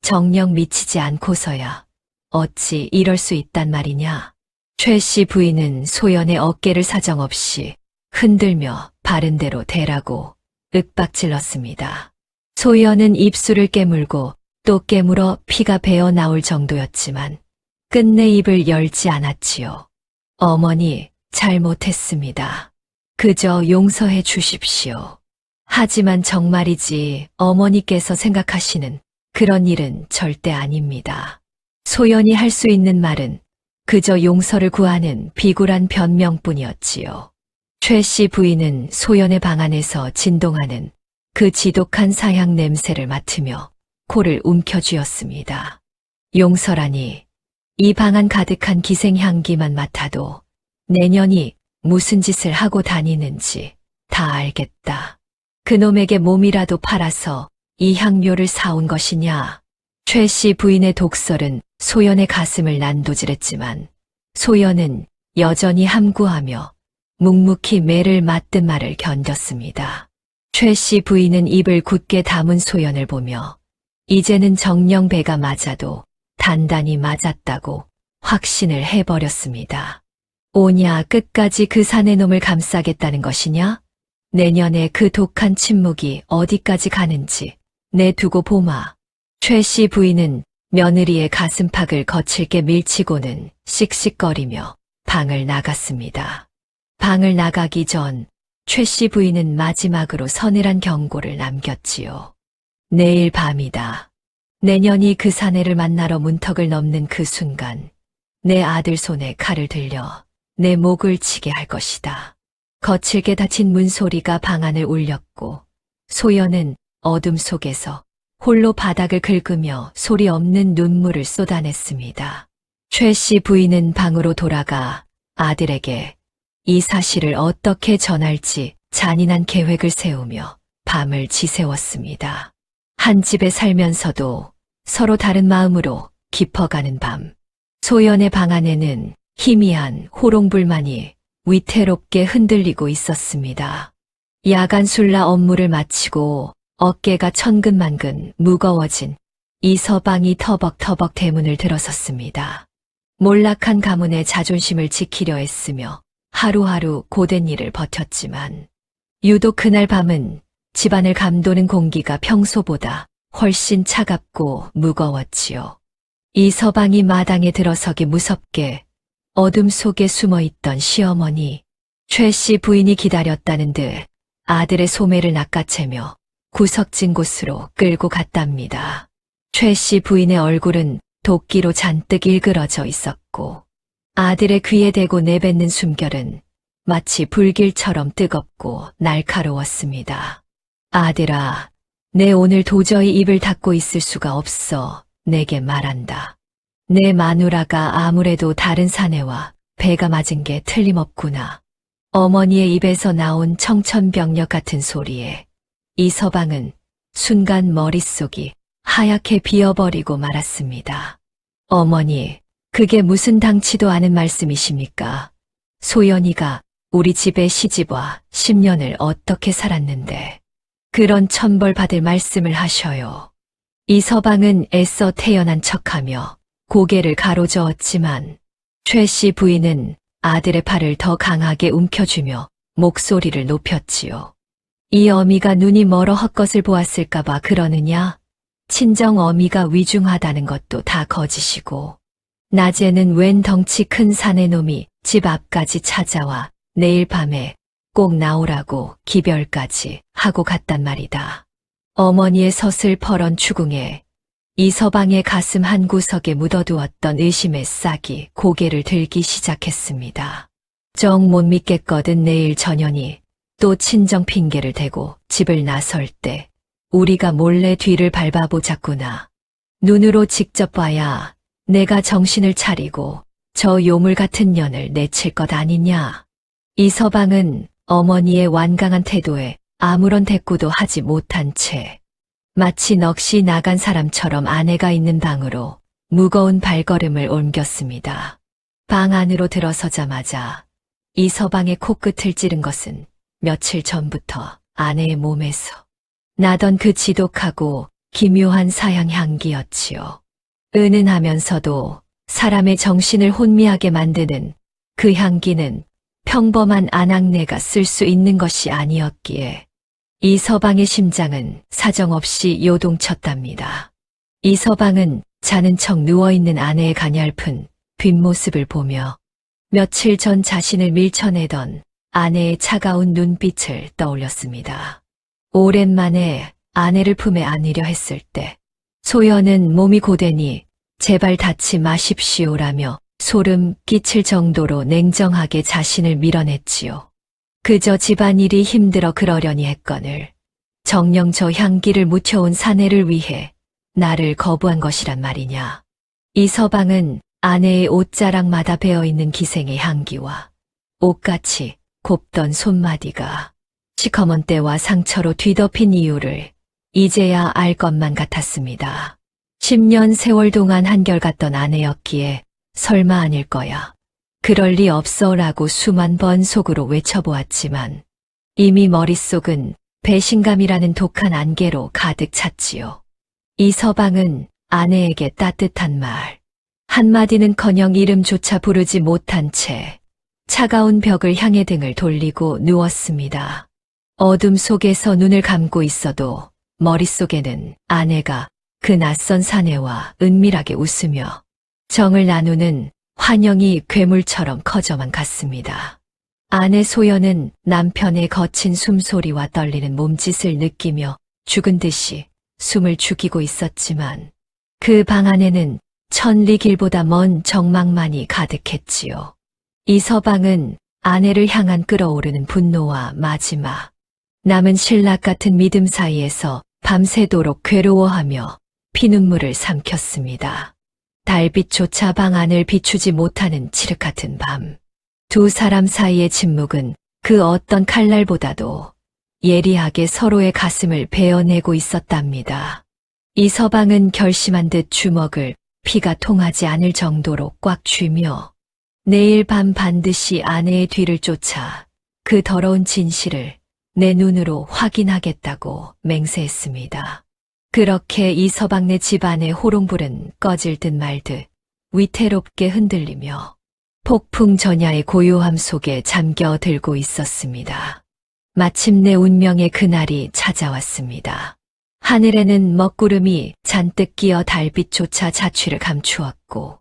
정녕 미치지 않고서야 어찌 이럴 수 있단 말이냐. 최 씨 부인은 소연의 어깨를 사정없이 흔들며 바른 대로 대라고 윽박질렀습니다. 소연은 입술을 깨물고 또 깨물어 피가 배어 나올 정도였지만 끝내 입을 열지 않았지요. 어머니, 잘못했습니다. 그저 용서해 주십시오. 하지만 정말이지 어머니께서 생각하시는 그런 일은 절대 아닙니다. 소연이 할 수 있는 말은 그저 용서를 구하는 비굴한 변명뿐이었지요. 최 씨 부인은 소연의 방 안에서 진동하는 그 지독한 사향 냄새를 맡으며 코를 움켜쥐었습니다. 용서라니, 이 방 안 가득한 기생향기만 맡아도 내년이 무슨 짓을 하고 다니는지 다 알겠다. 그놈에게 몸이라도 팔아서 이 향료를 사온 것이냐. 최 씨 부인의 독설은 소연의 가슴을 난도질했지만 소연은 여전히 함구하며 묵묵히 매를 맞든 말을 견뎠습니다. 최 씨 부인은 입을 굳게 다문 소연을 보며 이제는 정녕 배가 맞아도 단단히 맞았다고 확신을 해버렸습니다. 오냐, 끝까지 그 사내놈을 감싸겠다는 것이냐? 내년에 그 독한 침묵이 어디까지 가는지 내두고 보마. 최 씨 부인은 며느리의 가슴팍을 거칠게 밀치고는 씩씩거리며 방을 나갔습니다. 방을 나가기 전 최 씨 부인은 마지막으로 서늘한 경고를 남겼지요. 내일 밤이다. 내년이 그 사내를 만나러 문턱을 넘는 그 순간 내 아들 손에 칼을 들려 내 목을 치게 할 것이다. 거칠게 닫힌 문소리가 방 안을 울렸고 소연은 어둠 속에서 홀로 바닥을 긁으며 소리 없는 눈물을 쏟아냈습니다. 최 씨 부인은 방으로 돌아가 아들에게 이 사실을 어떻게 전할지 잔인한 계획을 세우며 밤을 지새웠습니다. 한 집에 살면서도 서로 다른 마음으로 깊어가는 밤. 소연의 방 안에는 희미한 호롱불만이 위태롭게 흔들리고 있었습니다. 야간 술라 업무를 마치고 어깨가 천근만근 무거워진 이서방이 터벅터벅 대문을 들어섰습니다. 몰락한 가문의 자존심을 지키려 애쓰며 하루하루 고된 일을 버텼지만 유독 그날 밤은 집안을 감도는 공기가 평소보다 훨씬 차갑고 무거웠지요. 이 서방이 마당에 들어서기 무섭게 어둠 속에 숨어있던 시어머니 최 씨 부인이 기다렸다는 듯 아들의 소매를 낚아채며 구석진 곳으로 끌고 갔답니다. 최 씨 부인의 얼굴은 도끼로 잔뜩 일그러져 있었고 아들의 귀에 대고 내뱉는 숨결은 마치 불길처럼 뜨겁고 날카로웠습니다. 아들아, 내 오늘 도저히 입을 닫고 있을 수가 없어 내게 말한다. 내 마누라가 아무래도 다른 사내와 배가 맞은 게 틀림없구나. 어머니의 입에서 나온 청천벽력 같은 소리에 이 서방은 순간 머릿속이 하얗게 비어버리고 말았습니다. 어머니, 그게 무슨 당치도 않은 말씀이십니까? 소연이가 우리 집에 시집와 10년을 어떻게 살았는데 그런 천벌 받을 말씀을 하셔요. 이 서방은 애써 태연한 척하며 고개를 가로저었지만 최 씨 부인은 아들의 팔을 더 강하게 움켜쥐며 목소리를 높였지요. 이 어미가 눈이 멀어 헛것을 보았을까봐 그러느냐? 친정 어미가 위중하다는 것도 다 거짓이고 낮에는 웬 덩치 큰 사내놈이 집 앞까지 찾아와 내일 밤에 꼭 나오라고 기별까지 하고 갔단 말이다. 어머니의 서슬퍼런 추궁에 이 서방의 가슴 한구석에 묻어두었던 의심의 싹이 고개를 들기 시작했습니다. 정 못 믿겠거든 내일 전현이 또 친정 핑계를 대고 집을 나설 때 우리가 몰래 뒤를 밟아보자꾸나. 눈으로 직접 봐야 내가 정신을 차리고 저 요물 같은 년을 내칠 것 아니냐. 이 서방은 어머니의 완강한 태도에 아무런 대꾸도 하지 못한 채 마치 넋이 나간 사람처럼 아내가 있는 방으로 무거운 발걸음을 옮겼습니다. 방 안으로 들어서자마자 이 서방의 코끝을 찌른 것은 며칠 전부터 아내의 몸에서 나던 그 지독하고 기묘한 사양 향기였지요. 은은하면서도 사람의 정신을 혼미하게 만드는 그 향기는 평범한 아낙네가 쓸 수 있는 것이 아니었기에 이 서방의 심장은 사정없이 요동쳤답니다. 이 서방은 자는 척 누워있는 아내의 가냘픈 뒷모습을 보며 며칠 전 자신을 밀쳐내던 아내의 차가운 눈빛을 떠올렸습니다. 오랜만에 아내를 품에 안으려 했을 때 소연은 몸이 고되니 제발 닿지 마십시오라며 소름 끼칠 정도로 냉정하게 자신을 밀어냈지요. 그저 집안일이 힘들어 그러려니 했거늘 정녕 저 향기를 묻혀온 사내를 위해 나를 거부한 것이란 말이냐. 이 서방은 아내의 옷자락마다 배어있는 기생의 향기와 옷같이 곱던 손마디가 시커먼 때와 상처로 뒤덮인 이유를 이제야 알 것만 같았습니다. 10년 세월 동안 한결같던 아내였기에 설마 아닐 거야. 그럴 리 없어라고 수만 번 속으로 외쳐보았지만 이미 머릿속은 배신감이라는 독한 안개로 가득 찼지요. 이 서방은 아내에게 따뜻한 말 한마디는커녕 이름조차 부르지 못한 채 차가운 벽을 향해 등을 돌리고 누웠습니다. 어둠 속에서 눈을 감고 있어도 머릿속에는 아내가 그 낯선 사내와 은밀하게 웃으며 정을 나누는 환영이 괴물처럼 커져만 갔습니다. 아내 소연은 남편의 거친 숨소리와 떨리는 몸짓을 느끼며 죽은 듯이 숨을 죽이고 있었지만 그 방 안에는 천리 길보다 먼 정막만이 가득했지요. 이 서방은 아내를 향한 끓어오르는 분노와 마지막 남은 신락 같은 믿음 사이에서 밤새도록 괴로워하며 피눈물을 삼켰습니다. 달빛조차 방 안을 비추지 못하는 칠흑 같은 밤. 두 사람 사이의 침묵은 그 어떤 칼날보다도 예리하게 서로의 가슴을 베어내고 있었답니다. 이 서방은 결심한 듯 주먹을 피가 통하지 않을 정도로 꽉 쥐며 내일 밤 반드시 아내의 뒤를 쫓아 그 더러운 진실을 내 눈으로 확인하겠다고 맹세했습니다. 그렇게 이 서방네 집안의 호롱불은 꺼질 듯 말 듯 위태롭게 흔들리며 폭풍 전야의 고요함 속에 잠겨들고 있었습니다. 마침내 운명의 그날이 찾아왔습니다. 하늘에는 먹구름이 잔뜩 끼어 달빛조차 자취를 감추었고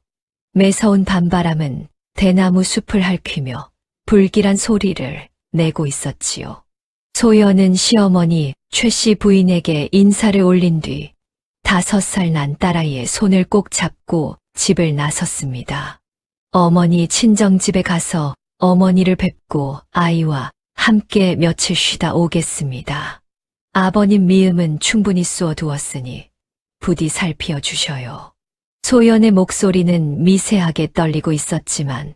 매서운 밤바람은 대나무 숲을 핥히며 불길한 소리를 내고 있었지요. 소연은 시어머니 최 씨 부인에게 인사를 올린 뒤 5살 난 딸아이의 손을 꼭 잡고 집을 나섰습니다. 어머니 친정집에 가서 어머니를 뵙고 아이와 함께 며칠 쉬다 오겠습니다. 아버님 미음은 충분히 쏘아두었으니 부디 살피어 주셔요. 소연의 목소리는 미세하게 떨리고 있었지만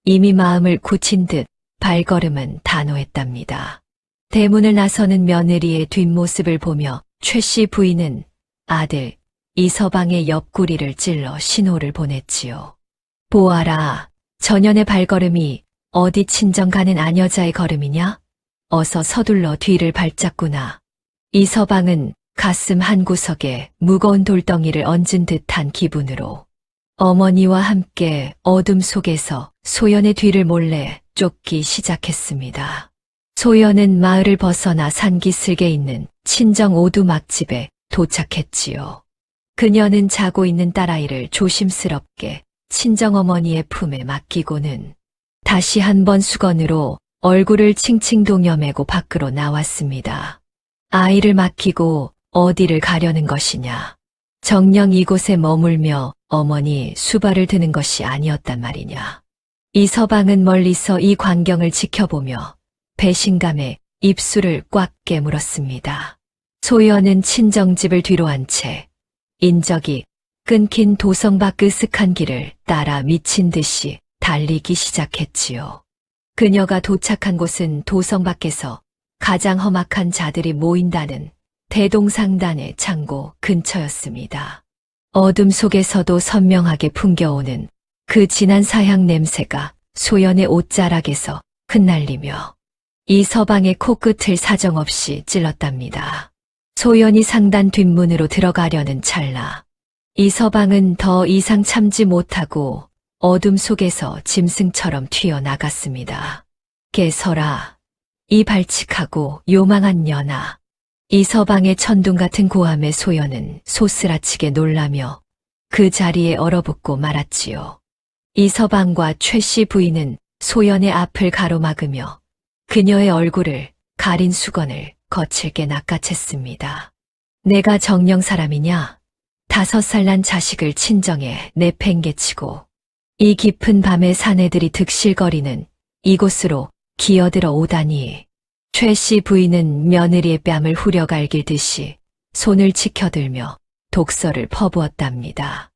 이미 마음을 굳힌 듯 발걸음은 단호했답니다. 대문을 나서는 며느리의 뒷모습을 보며 최 씨 부인은 아들 이서방의 옆구리를 찔러 신호를 보냈지요. 보아라, 전연의 발걸음이 어디 친정 가는 아녀자의 걸음이냐? 어서 서둘러 뒤를 밟자꾸나. 이서방은 가슴 한구석에 무거운 돌덩이를 얹은 듯한 기분으로 어머니와 함께 어둠 속에서 소연의 뒤를 몰래 쫓기 시작했습니다. 소연은 마을을 벗어나 산기슭에 있는 친정 오두막집에 도착했지요. 그녀는 자고 있는 딸아이를 조심스럽게 친정어머니의 품에 맡기고는 다시 한번 수건으로 얼굴을 칭칭 동여매고 밖으로 나왔습니다. 아이를 맡기고 어디를 가려는 것이냐. 정녕 이곳에 머물며 어머니 수발을 드는 것이 아니었단 말이냐. 이서방은 멀리서 이 광경을 지켜보며 배신감에 입술을 꽉 깨물었습니다. 소연은 친정집을 뒤로 한 채 인적이 끊긴 도성밖 으슥한 길을 따라 미친 듯이 달리기 시작했지요. 그녀가 도착한 곳은 도성 밖에서 가장 험악한 자들이 모인다는 대동상단의 창고 근처였습니다. 어둠 속에서도 선명하게 풍겨오는 그 진한 사향 냄새가 소연의 옷자락에서 흩날리며 이서방의 코끝을 사정없이 찔렀답니다. 소연이 상단 뒷문으로 들어가려는 찰나 이서방은 더 이상 참지 못하고 어둠 속에서 짐승처럼 튀어나갔습니다. 개설아, 이 발칙하고 요망한 년아. 이서방의 천둥 같은 고함에 소연은 소스라치게 놀라며 그 자리에 얼어붙고 말았지요. 이서방과 최 씨 부인은 소연의 앞을 가로막으며 그녀의 얼굴을 가린 수건을 거칠게 낚아챘습니다. 내가 정녕 사람이냐? 5살 난 자식을 친정에 내팽개치고 이 깊은 밤에 사내들이 득실거리는 이곳으로 기어들어 오다니. 최 씨 부인은 며느리의 뺨을 후려갈기듯이 손을 치켜들며 독서를 퍼부었답니다.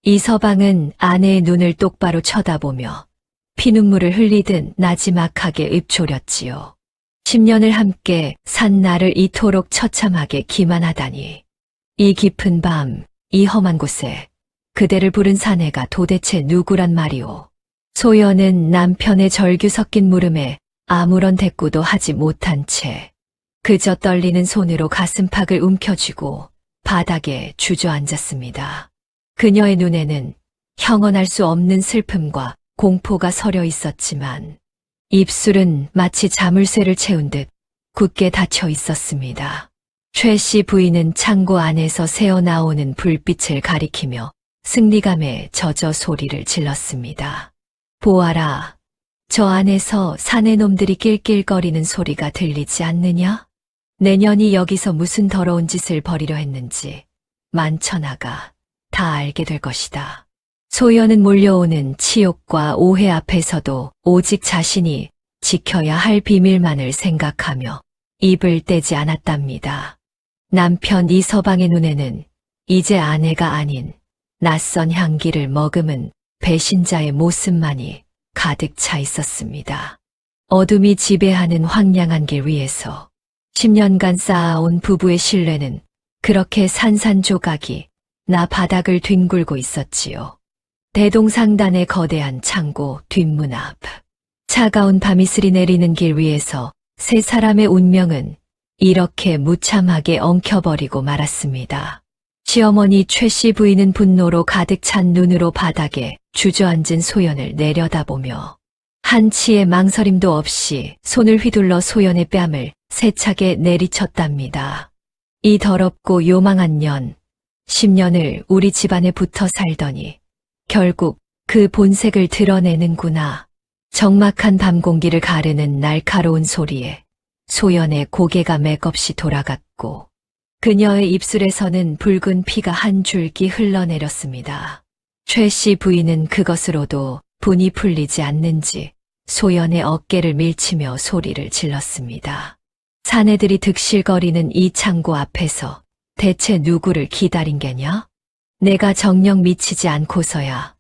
이서방은 아내의 눈을 똑바로 쳐다보며 피눈물을 흘리듯 나지막하게 읊조렸지요. 10년을 함께 산 나를 이토록 처참하게 기만하다니. 이 깊은 밤, 이 험한 곳에 그대를 부른 사내가 도대체 누구란 말이오. 소연은 남편의 절규 섞인 물음에 아무런 대꾸도 하지 못한 채 그저 떨리는 손으로 가슴팍을 움켜쥐고 바닥에 주저앉았습니다. 그녀의 눈에는 형언할 수 없는 슬픔과 공포가 서려 있었지만 입술은 마치 자물쇠를 채운 듯 굳게 닫혀 있었습니다. 최 씨 부인은 창고 안에서 새어나오는 불빛을 가리키며 승리감에 젖어 소리를 질렀습니다. 보아라, 저 안에서 사내 놈들이 낄낄거리는 소리가 들리지 않느냐? 내년이 여기서 무슨 더러운 짓을 벌이려 했는지 만천하가 다 알게 될 것이다. 소연은 몰려오는 치욕과 오해 앞에서도 오직 자신이 지켜야 할 비밀만을 생각하며 입을 떼지 않았답니다. 남편 이서방의 눈에는 이제 아내가 아닌 낯선 향기를 머금은 배신자의 모습만이 가득 차 있었습니다. 어둠이 지배하는 황량한 길 위에서 10년간 쌓아온 부부의 신뢰는 그렇게 산산조각이 나 바닥을 뒹굴고 있었지요. 대동상단의 거대한 창고 뒷문 앞. 차가운 밤이슬이 내리는 길 위에서 세 사람의 운명은 이렇게 무참하게 엉켜버리고 말았습니다. 시어머니 최 씨 부인은 분노로 가득 찬 눈으로 바닥에 주저앉은 소연을 내려다보며 한치의 망설임도 없이 손을 휘둘러 소연의 뺨을 세차게 내리쳤답니다. 이 더럽고 요망한 년, 10년을 우리 집안에 붙어 살더니 결국 그 본색을 드러내는구나. 적막한 밤 공기를 가르는 날카로운 소리에 소연의 고개가 맥없이 돌아갔고 그녀의 입술에서는 붉은 피가 한 줄기 흘러내렸습니다. 최 씨 부인은 그것으로도 분이 풀리지 않는지 소연의 어깨를 밀치며 소리를 질렀습니다. 사내들이 득실거리는 이 창고 앞에서 대체 누구를 기다린 게냐? 내가 정녕 미치지 않고서야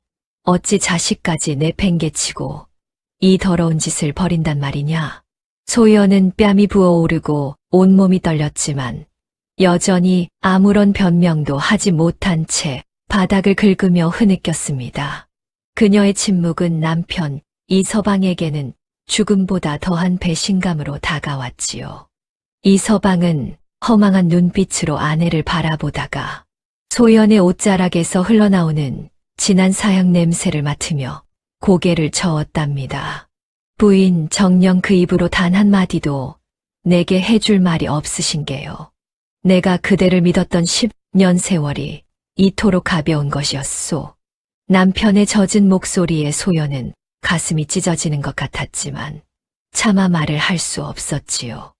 어찌 자식까지 내팽개치고 이 더러운 짓을 벌인단 말이냐? 소연은 뺨이 부어오르고 온몸이 떨렸지만 여전히 아무런 변명도 하지 못한 채 바닥을 긁으며 흐느꼈습니다. 그녀의 침묵은 남편 이서방에게는 죽음보다 더한 배신감으로 다가왔지요. 이서방은 허망한 눈빛으로 아내를 바라보다가 소연의 옷자락에서 흘러나오는 진한 사향 냄새를 맡으며 고개를 저었답니다. 부인 정녕 그 입으로 단 한마디도 내게 해줄 말이 없으신 게요. 내가 그대를 믿었던 10년 세월이 이토록 가벼운 것이었소. 남편의 젖은 목소리에 소연은 가슴이 찢어지는 것 같았지만 차마 말을 할 수 없었지요.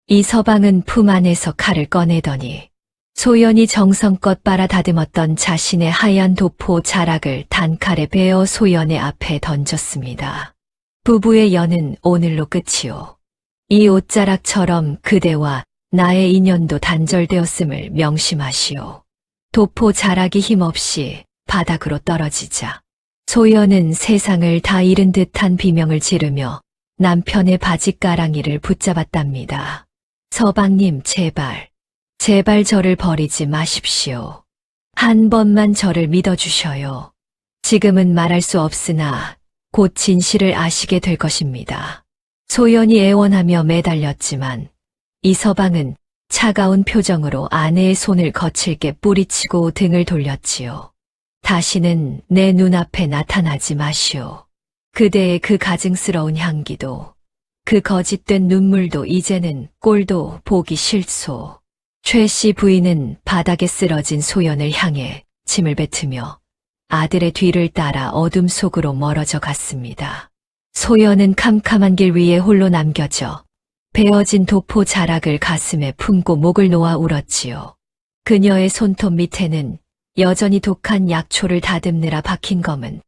이서방은 품 안에서 칼을 꺼내더니 소연이 정성껏 빨아다듬었던 자신의 하얀 도포 자락을 단칼에 베어 소연의 앞에 던졌습니다. 부부의 연은 오늘로 끝이오. 이 옷자락처럼 그대와 나의 인연도 단절되었음을 명심하시오. 도포 자락이 힘없이 바닥으로 떨어지자 소연은 세상을 다 잃은 듯한 비명을 지르며 남편의 바지가랑이를 붙잡았답니다. 서방님 제발 저를 버리지 마십시오. 한 번만 저를 믿어주셔요. 지금은 말할 수 없으나 곧 진실을 아시게 될 것입니다. 소연이 애원하며 매달렸지만 이서방은 차가운 표정으로 아내의 손을 거칠게 뿌리치고 등을 돌렸지요. 다시는 내 눈앞에 나타나지 마시오. 그대의 그 가증스러운 향기도 그 거짓된 눈물도 이제는 꼴도 보기 싫소. 최 씨 부인은 바닥에 쓰러진 소연을 향해 침을 뱉으며 아들의 뒤를 따라 어둠 속으로 멀어져 갔습니다. 소연은 캄캄한 길 위에 홀로 남겨져 베어진 도포 자락을 가슴에 품고 목을 놓아 울었지요. 그녀의 손톱 밑에는 여전히 독한 약초를 다듬느라 박힌 검은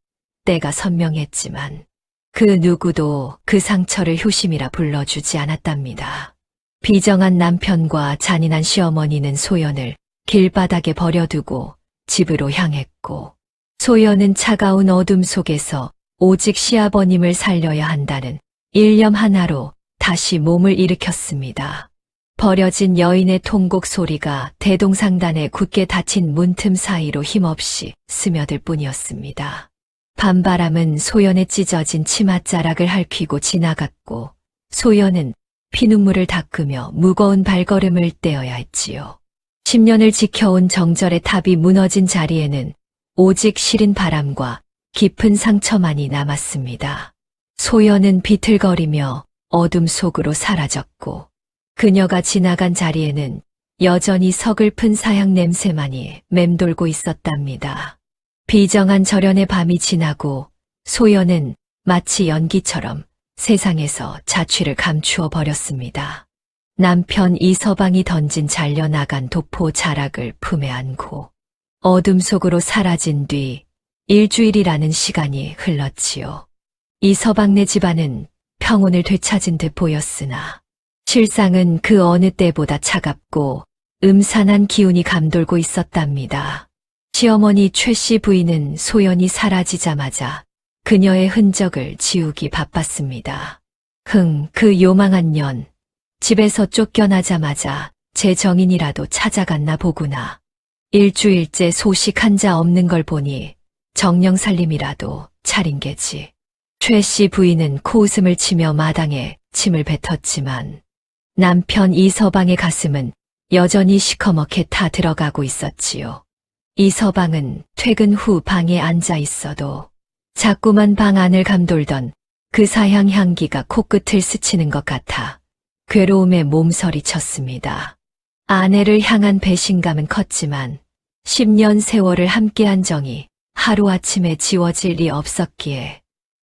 때가 선명했지만 그 누구도 그 상처를 효심이라 불러주지 않았답니다. 비정한 남편과 잔인한 시어머니는 소연을 길바닥에 버려두고 집으로 향했고 소연은 차가운 어둠 속에서 오직 시아버님을 살려야 한다는 일념 하나로 다시 몸을 일으켰습니다. 버려진 여인의 통곡 소리가 대동상단에 굳게 닫힌 문틈 사이로 힘없이 스며들 뿐이었습니다. 밤바람은 소연의 찢어진 치맛자락을 핥히고 지나갔고 소연은 피눈물을 닦으며 무거운 발걸음을 떼어야 했지요. 10년을 지켜온 정절의 탑이 무너진 자리에는 오직 시린 바람과 깊은 상처만이 남았습니다. 소연은 비틀거리며 어둠 속으로 사라졌고 그녀가 지나간 자리에는 여전히 서글픈 사향 냄새만이 맴돌고 있었답니다. 비정한 절연의 밤이 지나고 소연은 마치 연기처럼 세상에서 자취를 감추어 버렸습니다. 남편 이서방이 던진 잘려나간 도포 자락을 품에 안고 어둠 속으로 사라진 뒤 일주일이라는 시간이 흘렀지요. 이서방네 집안은 평온을 되찾은 듯 보였으나 실상은 그 어느 때보다 차갑고 음산한 기운이 감돌고 있었답니다. 시어머니 최 씨 부인은 소연이 사라지자마자 그녀의 흔적을 지우기 바빴습니다. 그 요망한 년, 집에서 쫓겨나자마자 제 정인이라도 찾아갔나 보구나. 일주일째 소식 한 자 없는 걸 보니 정령살림이라도 차린 게지. 최 씨 부인은 코웃음을 치며 마당에 침을 뱉었지만 남편 이서방의 가슴은 여전히 시커멓게 타 들어가고 있었지요. 이서방은 퇴근 후 방에 앉아 있어도 자꾸만 방 안을 감돌던 그 사향 향기가 코끝을 스치는 것 같아 괴로움에 몸서리 쳤습니다. 아내를 향한 배신감은 컸지만 10년 세월을 함께한 정이 하루아침에 지워질 리 없었기에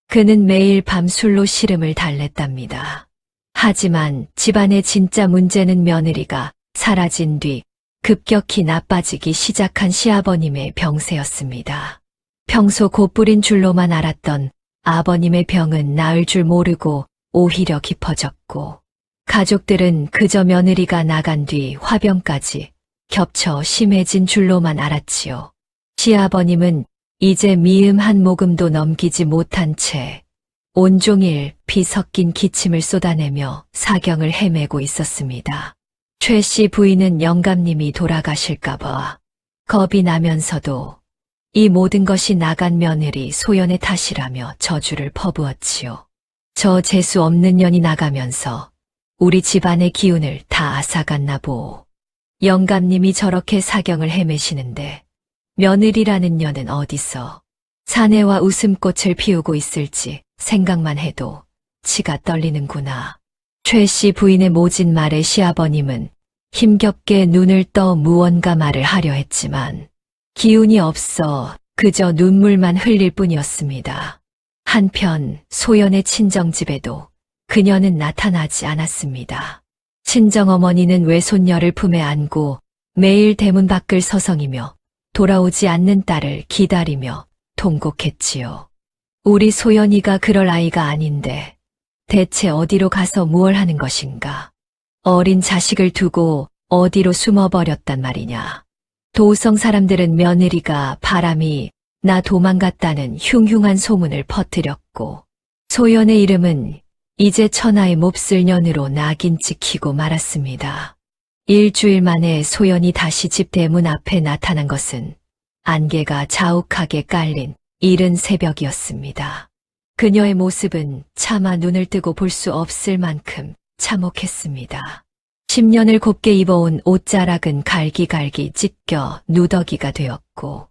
그는 매일 밤 술로 시름을 달랬답니다. 하지만 집안의 진짜 문제는 며느리가 사라진 뒤 급격히 나빠지기 시작한 시아버님의 병세였습니다. 평소 곧뿌린 줄로만 알았던 아버님의 병은 나을 줄 모르고 오히려 깊어졌고 가족들은 그저 며느리가 나간 뒤 화병까지 겹쳐 심해진 줄로만 알았지요. 시아버님은 이제 미음 한 모금도 넘기지 못한 채 온종일 피 섞인 기침을 쏟아내며 사경을 헤매고 있었습니다. 최 씨 부인은 영감님이 돌아가실까봐 겁이 나면서도 이 모든 것이 나간 며느리 소연의 탓이라며 저주를 퍼부었지요. 저 재수 없는 년이 나가면서 우리 집안의 기운을 다 앗아갔나 보오. 영감님이 저렇게 사경을 헤매시는데 며느리라는 년은 어디서 사내와 웃음꽃을 피우고 있을지 생각만 해도 치가 떨리는구나. 최 씨 부인의 모진 말에 시아버님은 힘겹게 눈을 떠 무언가 말을 하려 했지만 기운이 없어 그저 눈물만 흘릴 뿐이었습니다. 한편 소연의 친정집에도 그녀는 나타나지 않았습니다. 친정어머니는 외손녀를 품에 안고 매일 대문 밖을 서성이며 돌아오지 않는 딸을 기다리며 통곡했지요. 우리 소연이가 그럴 아이가 아닌데 대체 어디로 가서 무얼 하는 것인가? 어린 자식을 두고 어디로 숨어버렸단 말이냐? 도성 사람들은 며느리가 바람이 나 도망갔다는 흉흉한 소문을 퍼뜨렸고 소연의 이름은 이제 천하의 몹쓸 년으로 낙인 찍히고 말았습니다. 일주일 만에 소연이 다시 집 대문 앞에 나타난 것은 안개가 자욱하게 깔린 이른 새벽이었습니다. 그녀의 모습은 차마 눈을 뜨고 볼 수 없을 만큼 참혹했습니다. 10년을 곱게 입어온 옷자락은 갈기갈기 찢겨 누더기가 되었고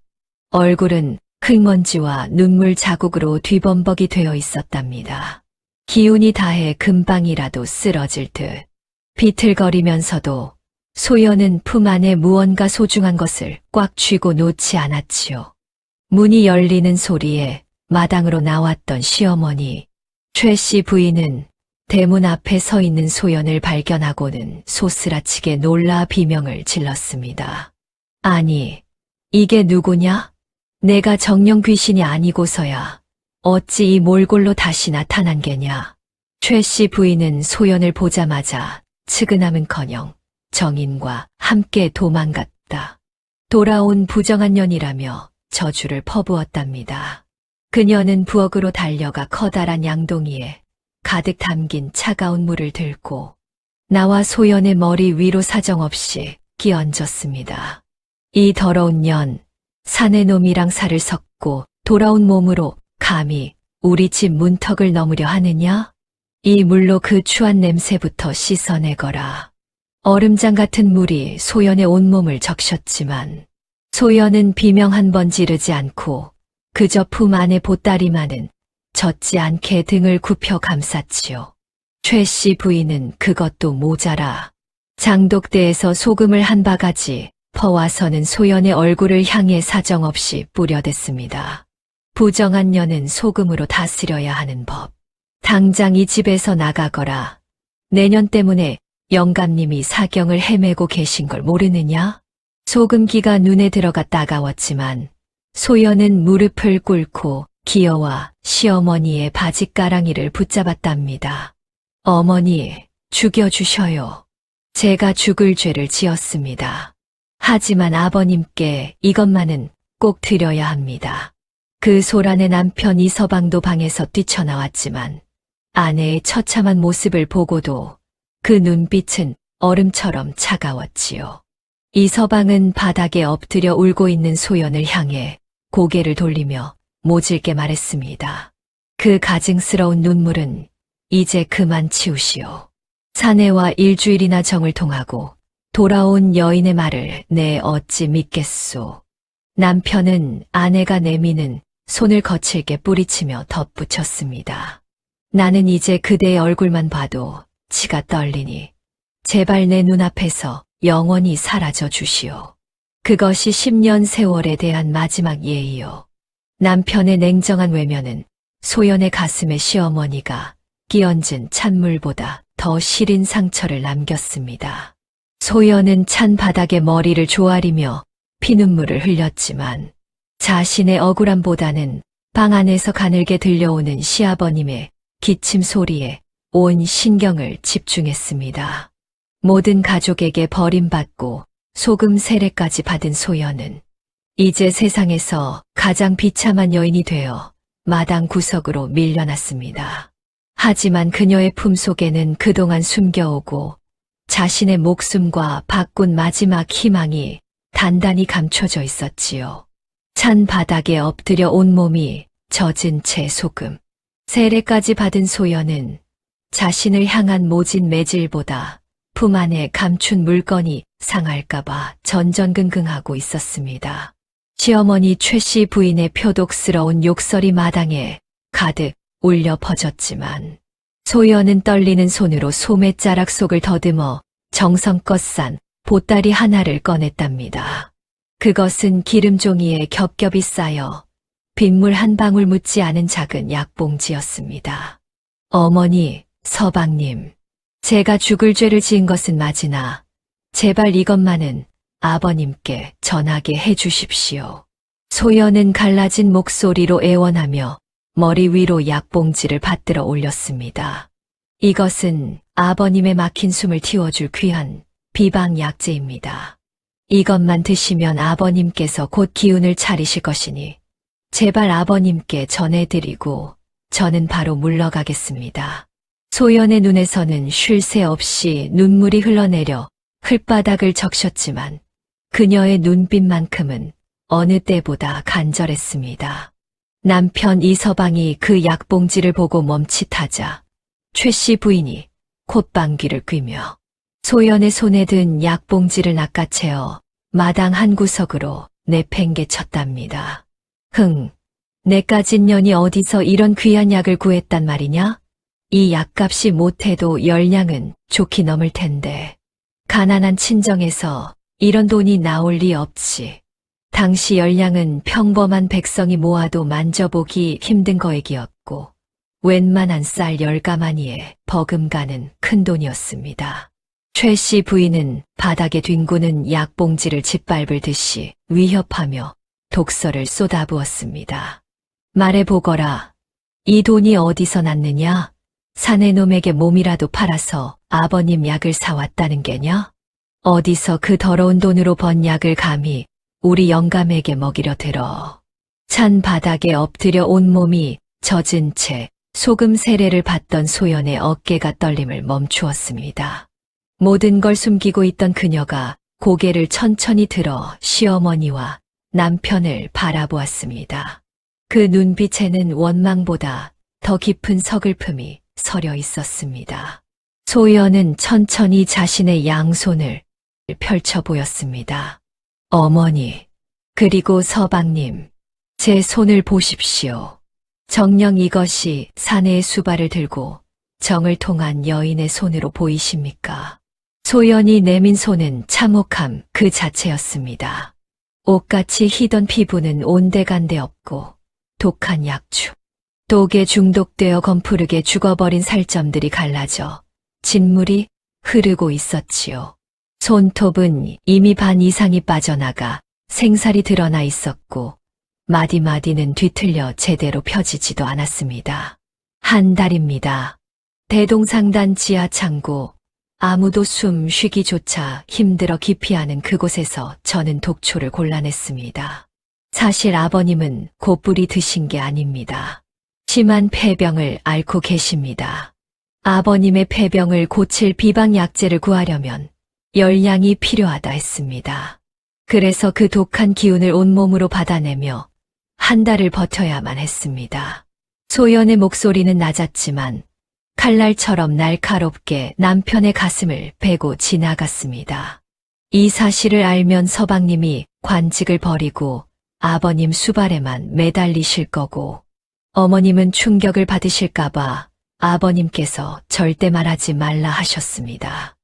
얼굴은 흙먼지와 눈물 자국으로 뒤범벅이 되어 있었답니다. 기운이 다해 금방이라도 쓰러질 듯 비틀거리면서도 소연은 품 안에 무언가 소중한 것을 꽉 쥐고 놓지 않았지요. 문이 열리는 소리에 마당으로 나왔던 시어머니 최 씨 부인은 대문 앞에 서 있는 소연을 발견하고는 소스라치게 놀라 비명을 질렀습니다. 아니, 이게 누구냐? 내가 정령 귀신이 아니고서야 어찌 이 몰골로 다시 나타난 게냐? 최 씨 부인은 소연을 보자마자 측은함은커녕 정인과 함께 도망갔다. 돌아온 부정한 년이라며 저주를 퍼부었답니다. 그녀는 부엌으로 달려가 커다란 양동이에 가득 담긴 차가운 물을 들고 나와 소연의 머리 위로 사정없이 끼얹었습니다. 이 더러운 년, 사내놈이랑 살을 섞고 돌아온 몸으로 감히 우리 집 문턱을 넘으려 하느냐? 이 물로 그 추한 냄새부터 씻어내거라. 얼음장 같은 물이 소연의 온몸을 적셨지만 소연은 비명 한 번 지르지 않고 그저 품 안의 보따리만은 젖지 않게 등을 굽혀 감쌌지요. 최 씨 부인은 그것도 모자라 장독대에서 소금을 한 바가지 퍼와서는 소연의 얼굴을 향해 사정없이 뿌려댔습니다. 부정한 년은 소금으로 다스려야 하는 법. 당장 이 집에서 나가거라. 내년 때문에 영감님이 사경을 헤매고 계신 걸 모르느냐? 소금기가 눈에 들어가 따가웠지만 소연은 무릎을 꿇고 기어와 시어머니의 바짓가랑이를 붙잡았답니다. 어머니, 죽여주셔요. 제가 죽을 죄를 지었습니다. 하지만 아버님께 이것만은 꼭 드려야 합니다. 그 소란의 남편 이서방도 방에서 뛰쳐나왔지만 아내의 처참한 모습을 보고도 그 눈빛은 얼음처럼 차가웠지요. 이서방은 바닥에 엎드려 울고 있는 소연을 향해 고개를 돌리며 모질게 말했습니다. 그 가증스러운 눈물은 이제 그만 치우시오. 사내와 일주일이나 정을 통하고 돌아온 여인의 말을 내 어찌 믿겠소. 남편은 아내가 내미는 손을 거칠게 뿌리치며 덧붙였습니다. 나는 이제 그대의 얼굴만 봐도 치가 떨리니 제발 내 눈앞에서 영원히 사라져 주시오. 그것이 10년 세월에 대한 마지막 예의요. 남편의 냉정한 외면은 소연의 가슴에 시어머니가 끼얹은 찬물보다 더 시린 상처를 남겼습니다. 소연은 찬 바닥에 머리를 조아리며 피눈물을 흘렸지만 자신의 억울함보다는 방 안에서 가늘게 들려오는 시아버님의 기침 소리에 온 신경을 집중했습니다. 모든 가족에게 버림받고 소금 세례까지 받은 소연은 이제 세상에서 가장 비참한 여인이 되어 마당 구석으로 밀려났습니다. 하지만 그녀의 품속에는 그동안 숨겨오고 자신의 목숨과 바꾼 마지막 희망이 단단히 감춰져 있었지요. 찬 바닥에 엎드려 온몸이 젖은 채 소금 세례까지 받은 소연은 자신을 향한 모진 매질보다 품 안에 감춘 물건이 상할까봐 전전긍긍하고 있었습니다. 시어머니 최 씨 부인의 표독스러운 욕설이 마당에 가득 울려 퍼졌지만 소연은 떨리는 손으로 소매자락 속을 더듬어 정성껏 싼 보따리 하나를 꺼냈답니다. 그것은 기름종이에 겹겹이 쌓여 빗물 한 방울 묻지 않은 작은 약봉지였습니다. 어머니, 서방님, 제가 죽을 죄를 지은 것은 맞으나 제발 이것만은 아버님께 전하게 해주십시오. 소연은 갈라진 목소리로 애원하며 머리 위로 약봉지를 받들어 올렸습니다. 이것은 아버님의 막힌 숨을 틔워줄 귀한 비방약재입니다. 이것만 드시면 아버님께서 곧 기운을 차리실 것이니 제발 아버님께 전해드리고 저는 바로 물러가겠습니다. 소연의 눈에서는 쉴 새 없이 눈물이 흘러내려 흙바닥을 적셨지만 그녀의 눈빛만큼은 어느 때보다 간절했습니다. 남편 이서방이 그 약봉지를 보고 멈칫하자 최 씨 부인이 콧방귀를 뀌며 소연의 손에 든 약봉지를 낚아채어 마당 한 구석으로 내팽개쳤답니다. 내까진 년이 어디서 이런 귀한 약을 구했단 말이냐? 이 약값이 못해도 10냥은 좋게 넘을 텐데 가난한 친정에서 이런 돈이 나올 리 없지. 당시 10냥은 평범한 백성이 모아도 만져보기 힘든 거액이었고 웬만한 쌀 10가마니에 버금가는 큰 돈이었습니다. 최 씨 부인은 바닥에 뒹구는 약봉지를 짓밟을 듯이 위협하며 독서를 쏟아부었습니다. 말해보거라. 이 돈이 어디서 났느냐? 사내놈에게 몸이라도 팔아서 아버님 약을 사왔다는 게냐? 어디서 그 더러운 돈으로 번 약을 감히 우리 영감에게 먹이려 들어. 찬 바닥에 엎드려 온몸이 젖은 채 소금 세례를 받던 소연의 어깨가 떨림을 멈추었습니다. 모든 걸 숨기고 있던 그녀가 고개를 천천히 들어 시어머니와 남편을 바라보았습니다. 그 눈빛에는 원망보다 더 깊은 서글픔이 서려 있었습니다. 소연은 천천히 자신의 양손을 펼쳐 보였습니다. 어머니, 그리고 서방님, 제 손을 보십시오. 정녕 이것이 사내의 수발을 들고 정을 통한 여인의 손으로 보이십니까? 소연이 내민 손은 참혹함 그 자체였습니다. 옷같이 희던 피부는 온데간데 없고 독한 약주, 독에 중독되어 검푸르게 죽어버린 살점들이 갈라져 진물이 흐르고 있었지요. 손톱은 이미 반 이상이 빠져나가 생살이 드러나 있었고 마디마디는 뒤틀려 제대로 펴지지도 않았습니다. 한 달입니다. 대동상단 지하 창고, 아무도 숨 쉬기조차 힘들어 기피하는 그곳에서 저는 독초를 골라냈습니다. 사실 아버님은 곧불이 드신 게 아닙니다. 심한 폐병을 앓고 계십니다. 아버님의 폐병을 고칠 비방약재를 구하려면 10냥이 필요하다 했습니다. 그래서 그 독한 기운을 온몸으로 받아내며 한 달을 버텨야만 했습니다. 소연의 목소리는 낮았지만 칼날처럼 날카롭게 남편의 가슴을 베고 지나갔습니다. 이 사실을 알면 서방님이 관직을 버리고 아버님 수발에만 매달리실 거고, 어머님은 충격을 받으실까봐 아버님께서 절대 말하지 말라 하셨습니다.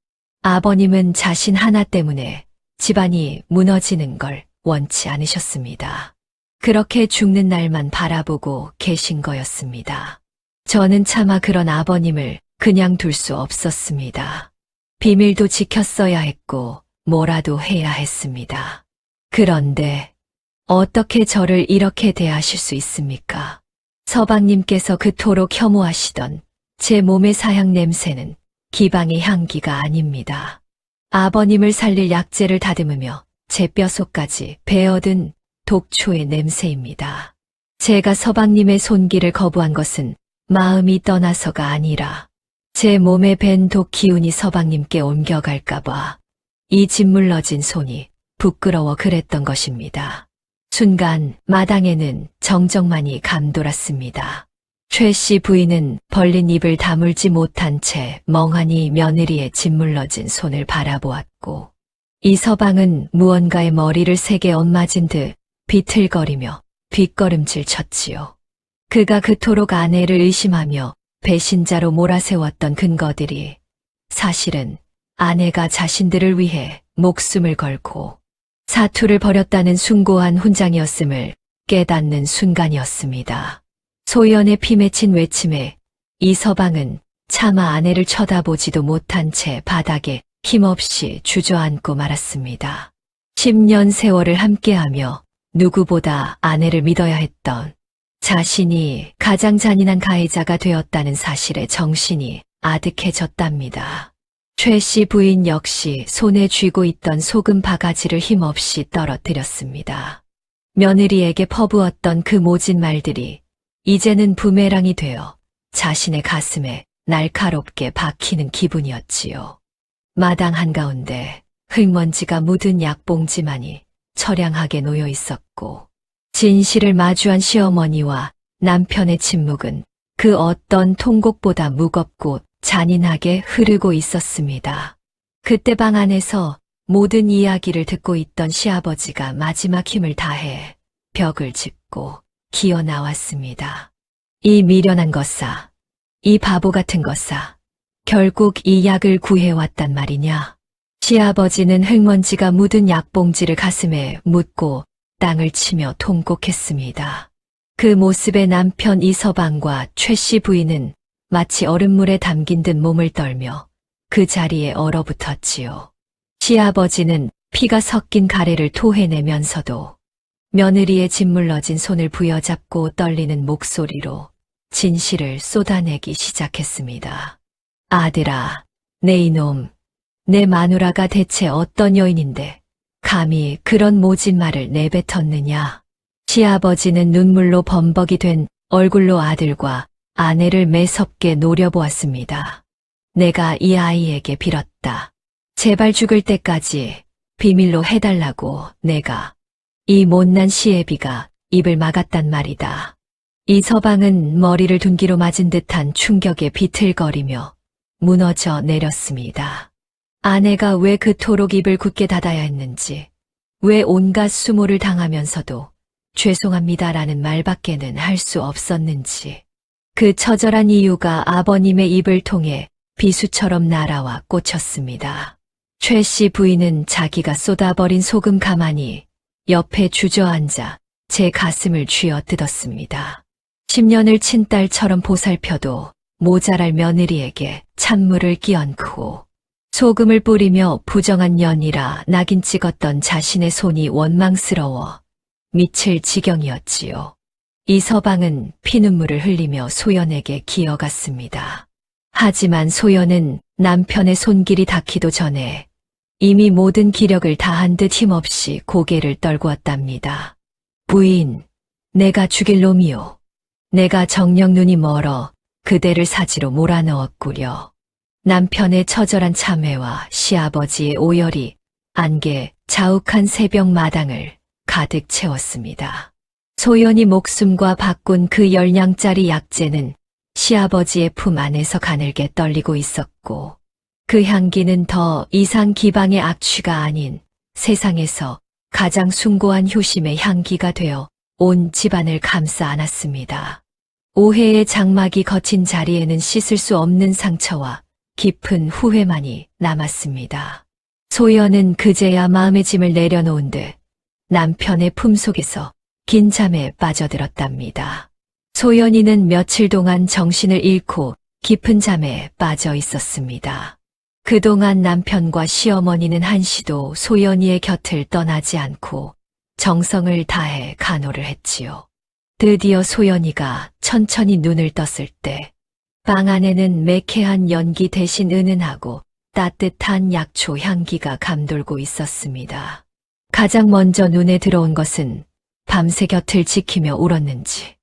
아버님은 자신 하나 때문에 집안이 무너지는 걸 원치 않으셨습니다. 그렇게 죽는 날만 바라보고 계신 거였습니다. 저는 차마 그런 아버님을 그냥 둘 수 없었습니다. 비밀도 지켰어야 했고 뭐라도 해야 했습니다. 그런데 어떻게 저를 이렇게 대하실 수 있습니까? 서방님께서 그토록 혐오하시던 제 몸의 사향 냄새는 기방의 향기가 아닙니다. 아버님을 살릴 약재를 다듬으며 제 뼛속까지 배어든 독초의 냄새입니다. 제가 서방님의 손길을 거부한 것은 마음이 떠나서가 아니라 제 몸에 밴 독 기운이 서방님께 옮겨갈까봐 이 짓물러진 손이 부끄러워 그랬던 것입니다. 순간 마당에는 정적만이 감돌았습니다. 최 씨 부인은 벌린 입을 다물지 못한 채 멍하니 며느리의 짓물러진 손을 바라보았고, 이 서방은 무언가에 머리를 세게 엇맞은 듯 비틀거리며 뒷걸음질 쳤지요. 그가 그토록 아내를 의심하며 배신자로 몰아세웠던 근거들이 사실은 아내가 자신들을 위해 목숨을 걸고 사투를 벌였다는 숭고한 훈장이었음을 깨닫는 순간이었습니다. 소연의 피 맺힌 외침에 이 서방은 차마 아내를 쳐다보지도 못한 채 바닥에 힘없이 주저앉고 말았습니다. 10년 세월을 함께하며 누구보다 아내를 믿어야 했던 자신이 가장 잔인한 가해자가 되었다는 사실에 정신이 아득해졌답니다. 최 씨 부인 역시 손에 쥐고 있던 소금 바가지를 힘없이 떨어뜨렸습니다. 며느리에게 퍼부었던 그 모진 말들이 이제는 부메랑이 되어 자신의 가슴에 날카롭게 박히는 기분이었지요. 마당 한가운데 흙먼지가 묻은 약봉지만이 처량하게 놓여 있었고, 진실을 마주한 시어머니와 남편의 침묵은 그 어떤 통곡보다 무겁고 잔인하게 흐르고 있었습니다. 그때 방 안에서 모든 이야기를 듣고 있던 시아버지가 마지막 힘을 다해 벽을 짚고 기어 나왔습니다. 이 미련한 것사, 이 바보 같은 것사, 결국 이 약을 구해왔단 말이냐? 시아버지는 흙먼지가 묻은 약봉지를 가슴에 묻고 땅을 치며 통곡했습니다. 그 모습에 남편 이서방과 최 씨 부인은 마치 얼음물에 담긴 듯 몸을 떨며 그 자리에 얼어붙었지요. 시아버지는 피가 섞인 가래를 토해내면서도 며느리의 짓물러진 손을 부여잡고 떨리는 목소리로 진실을 쏟아내기 시작했습니다. 아들아, 내 이놈, 내 마누라가 대체 어떤 여인인데 감히 그런 모진 말을 내뱉었느냐. 시아버지는 눈물로 범벅이 된 얼굴로 아들과 아내를 매섭게 노려보았습니다. 내가 이 아이에게 빌었다. 제발 죽을 때까지 비밀로 해달라고 내가. 이 못난 시애비가 입을 막았단 말이다. 이 서방은 머리를 둔기로 맞은 듯한 충격에 비틀거리며 무너져 내렸습니다. 아내가 왜 그토록 입을 굳게 닫아야 했는지, 왜 온갖 수모를 당하면서도 죄송합니다라는 말밖에는 할 수 없었는지, 그 처절한 이유가 아버님의 입을 통해 비수처럼 날아와 꽂혔습니다. 최 씨 부인은 자기가 쏟아버린 소금 가마니 옆에 주저앉아 제 가슴을 쥐어 뜯었습니다. 10년을 친딸처럼 보살펴도 모자랄 며느리에게 찬물을 끼얹고 소금을 뿌리며 부정한 년이라 낙인 찍었던 자신의 손이 원망스러워 미칠 지경이었지요. 이 서방은 피눈물을 흘리며 소연에게 기어갔습니다. 하지만 소연은 남편의 손길이 닿기도 전에 이미 모든 기력을 다한 듯 힘없이 고개를 떨구었답니다. 부인, 내가 죽일 놈이요. 내가 정녕 눈이 멀어 그대를 사지로 몰아넣었구려. 남편의 처절한 참회와 시아버지의 오열이 안개 자욱한 새벽 마당을 가득 채웠습니다. 소연이 목숨과 바꾼 그 10냥짜리 약재는 시아버지의 품 안에서 가늘게 떨리고 있었고, 그 향기는 더 이상 기방의 악취가 아닌 세상에서 가장 숭고한 효심의 향기가 되어 온 집안을 감싸 안았습니다. 오해의 장막이 걷힌 자리에는 씻을 수 없는 상처와 깊은 후회만이 남았습니다. 소연은 그제야 마음의 짐을 내려놓은 듯 남편의 품속에서 긴 잠에 빠져들었답니다. 소연이는 며칠 동안 정신을 잃고 깊은 잠에 빠져 있었습니다. 그동안 남편과 시어머니는 한시도 소연이의 곁을 떠나지 않고 정성을 다해 간호를 했지요. 드디어 소연이가 천천히 눈을 떴을 때 방 안에는 매캐한 연기 대신 은은하고 따뜻한 약초 향기가 감돌고 있었습니다. 가장 먼저 눈에 들어온 것은 밤새 곁을 지키며 울었는지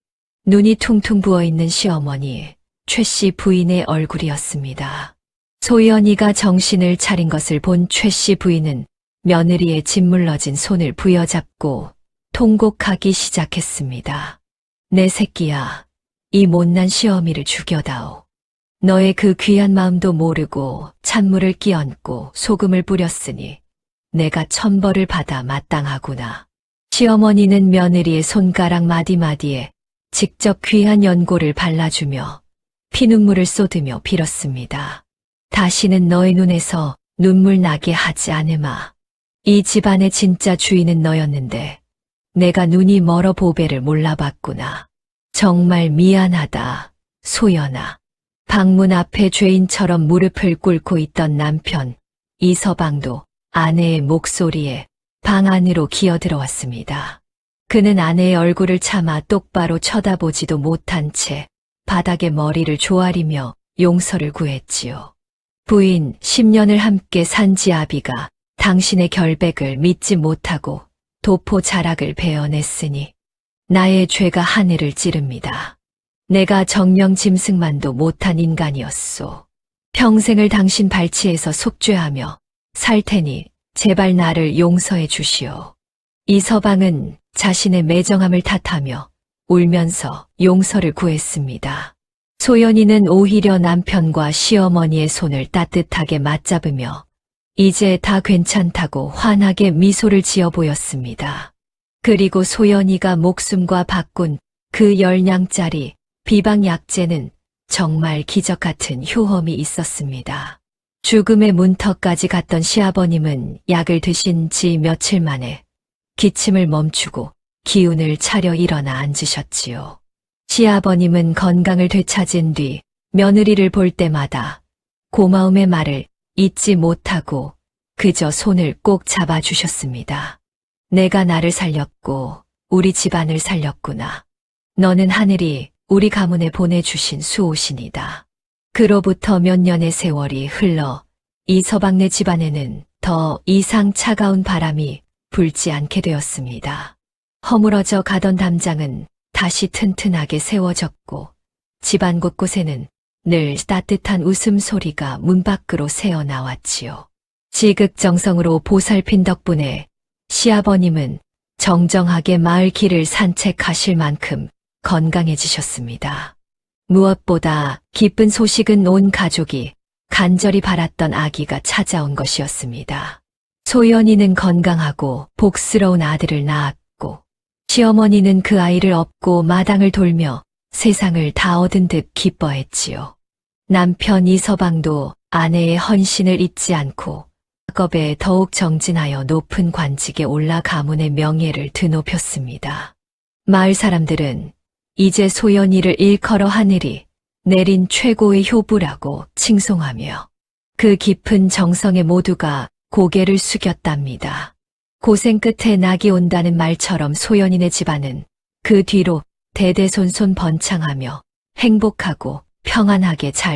눈이 퉁퉁 부어있는 시어머니 최 씨 부인의 얼굴이었습니다. 소연이가 정신을 차린 것을 본 최 씨 부인은 며느리의 짓물러진 손을 부여잡고 통곡하기 시작했습니다. 내 새끼야, 이 못난 시어미를 죽여다오. 너의 그 귀한 마음도 모르고 찬물을 끼얹고 소금을 뿌렸으니 내가 천벌을 받아 마땅하구나. 시어머니는 며느리의 손가락 마디마디에 직접 귀한 연고를 발라주며 피눈물을 쏟으며 빌었습니다. 다시는 너의 눈에서 눈물 나게 하지 않으마. 이 집안의 진짜 주인은 너였는데 내가 눈이 멀어 보배를 몰라봤구나. 정말 미안하다, 소연아. 방문 앞에 죄인처럼 무릎을 꿇고 있던 남편 이서방도 아내의 목소리에 방 안으로 기어들어왔습니다. 그는 아내의 얼굴을 차마 똑바로 쳐다보지도 못한 채 바닥에 머리를 조아리며 용서를 구했지요. 부인, 10년을 함께 산 지아비가 당신의 결백을 믿지 못하고 도포 자락을 베어냈으니 나의 죄가 하늘을 찌릅니다. 내가 정령 짐승만도 못한 인간이었소. 평생을 당신 발치에서 속죄하며 살 테니 제발 나를 용서해 주시오. 이서방은 자신의 매정함을 탓하며 울면서 용서를 구했습니다. 소연이는 오히려 남편과 시어머니의 손을 따뜻하게 맞잡으며 이제 다 괜찮다고 환하게 미소를 지어 보였습니다. 그리고 소연이가 목숨과 바꾼 그 10냥짜리 비방약재는 정말 기적 같은 효험이 있었습니다. 죽음의 문턱까지 갔던 시아버님은 약을 드신 지 며칠 만에 기침을 멈추고 기운을 차려 일어나 앉으셨지요. 시아버님은 건강을 되찾은 뒤 며느리를 볼 때마다 고마움의 말을 잊지 못하고 그저 손을 꼭 잡아주셨습니다. 내가 나를 살렸고 우리 집안을 살렸구나. 너는 하늘이 우리 가문에 보내주신 수호신이다. 그로부터 몇 년의 세월이 흘러 이서방네 집안에는 더 이상 차가운 바람이 불지 않게 되었습니다. 허물어져 가던 담장은 다시 튼튼하게 세워졌고 집안 곳곳에는 늘 따뜻한 웃음소리가 문 밖으로 새어나왔지요. 지극정성으로 보살핀 덕분에 시아버님은 정정하게 마을 길을 산책하실 만큼 건강해지셨습니다. 무엇보다 기쁜 소식은 온 가족이 간절히 바랐던 아기가 찾아온 것이었습니다. 소연이는 건강하고 복스러운 아들을 낳았고 시어머니는 그 아이를 업고 마당을 돌며 세상을 다 얻은 듯 기뻐했지요. 남편 이서방도 아내의 헌신을 잊지 않고 작업에 더욱 정진하여 높은 관직에 올라 가문의 명예를 드높였습니다. 마을 사람들은 이제 소연이를 일컬어 하늘이 내린 최고의 효부라고 칭송하며 그 깊은 정성에 모두가 고개를 숙였답니다. 고생 끝에 낙이 온다는 말처럼 소연이네 집안은 그 뒤로 대대손손 번창하며 행복하고 평안하게 잘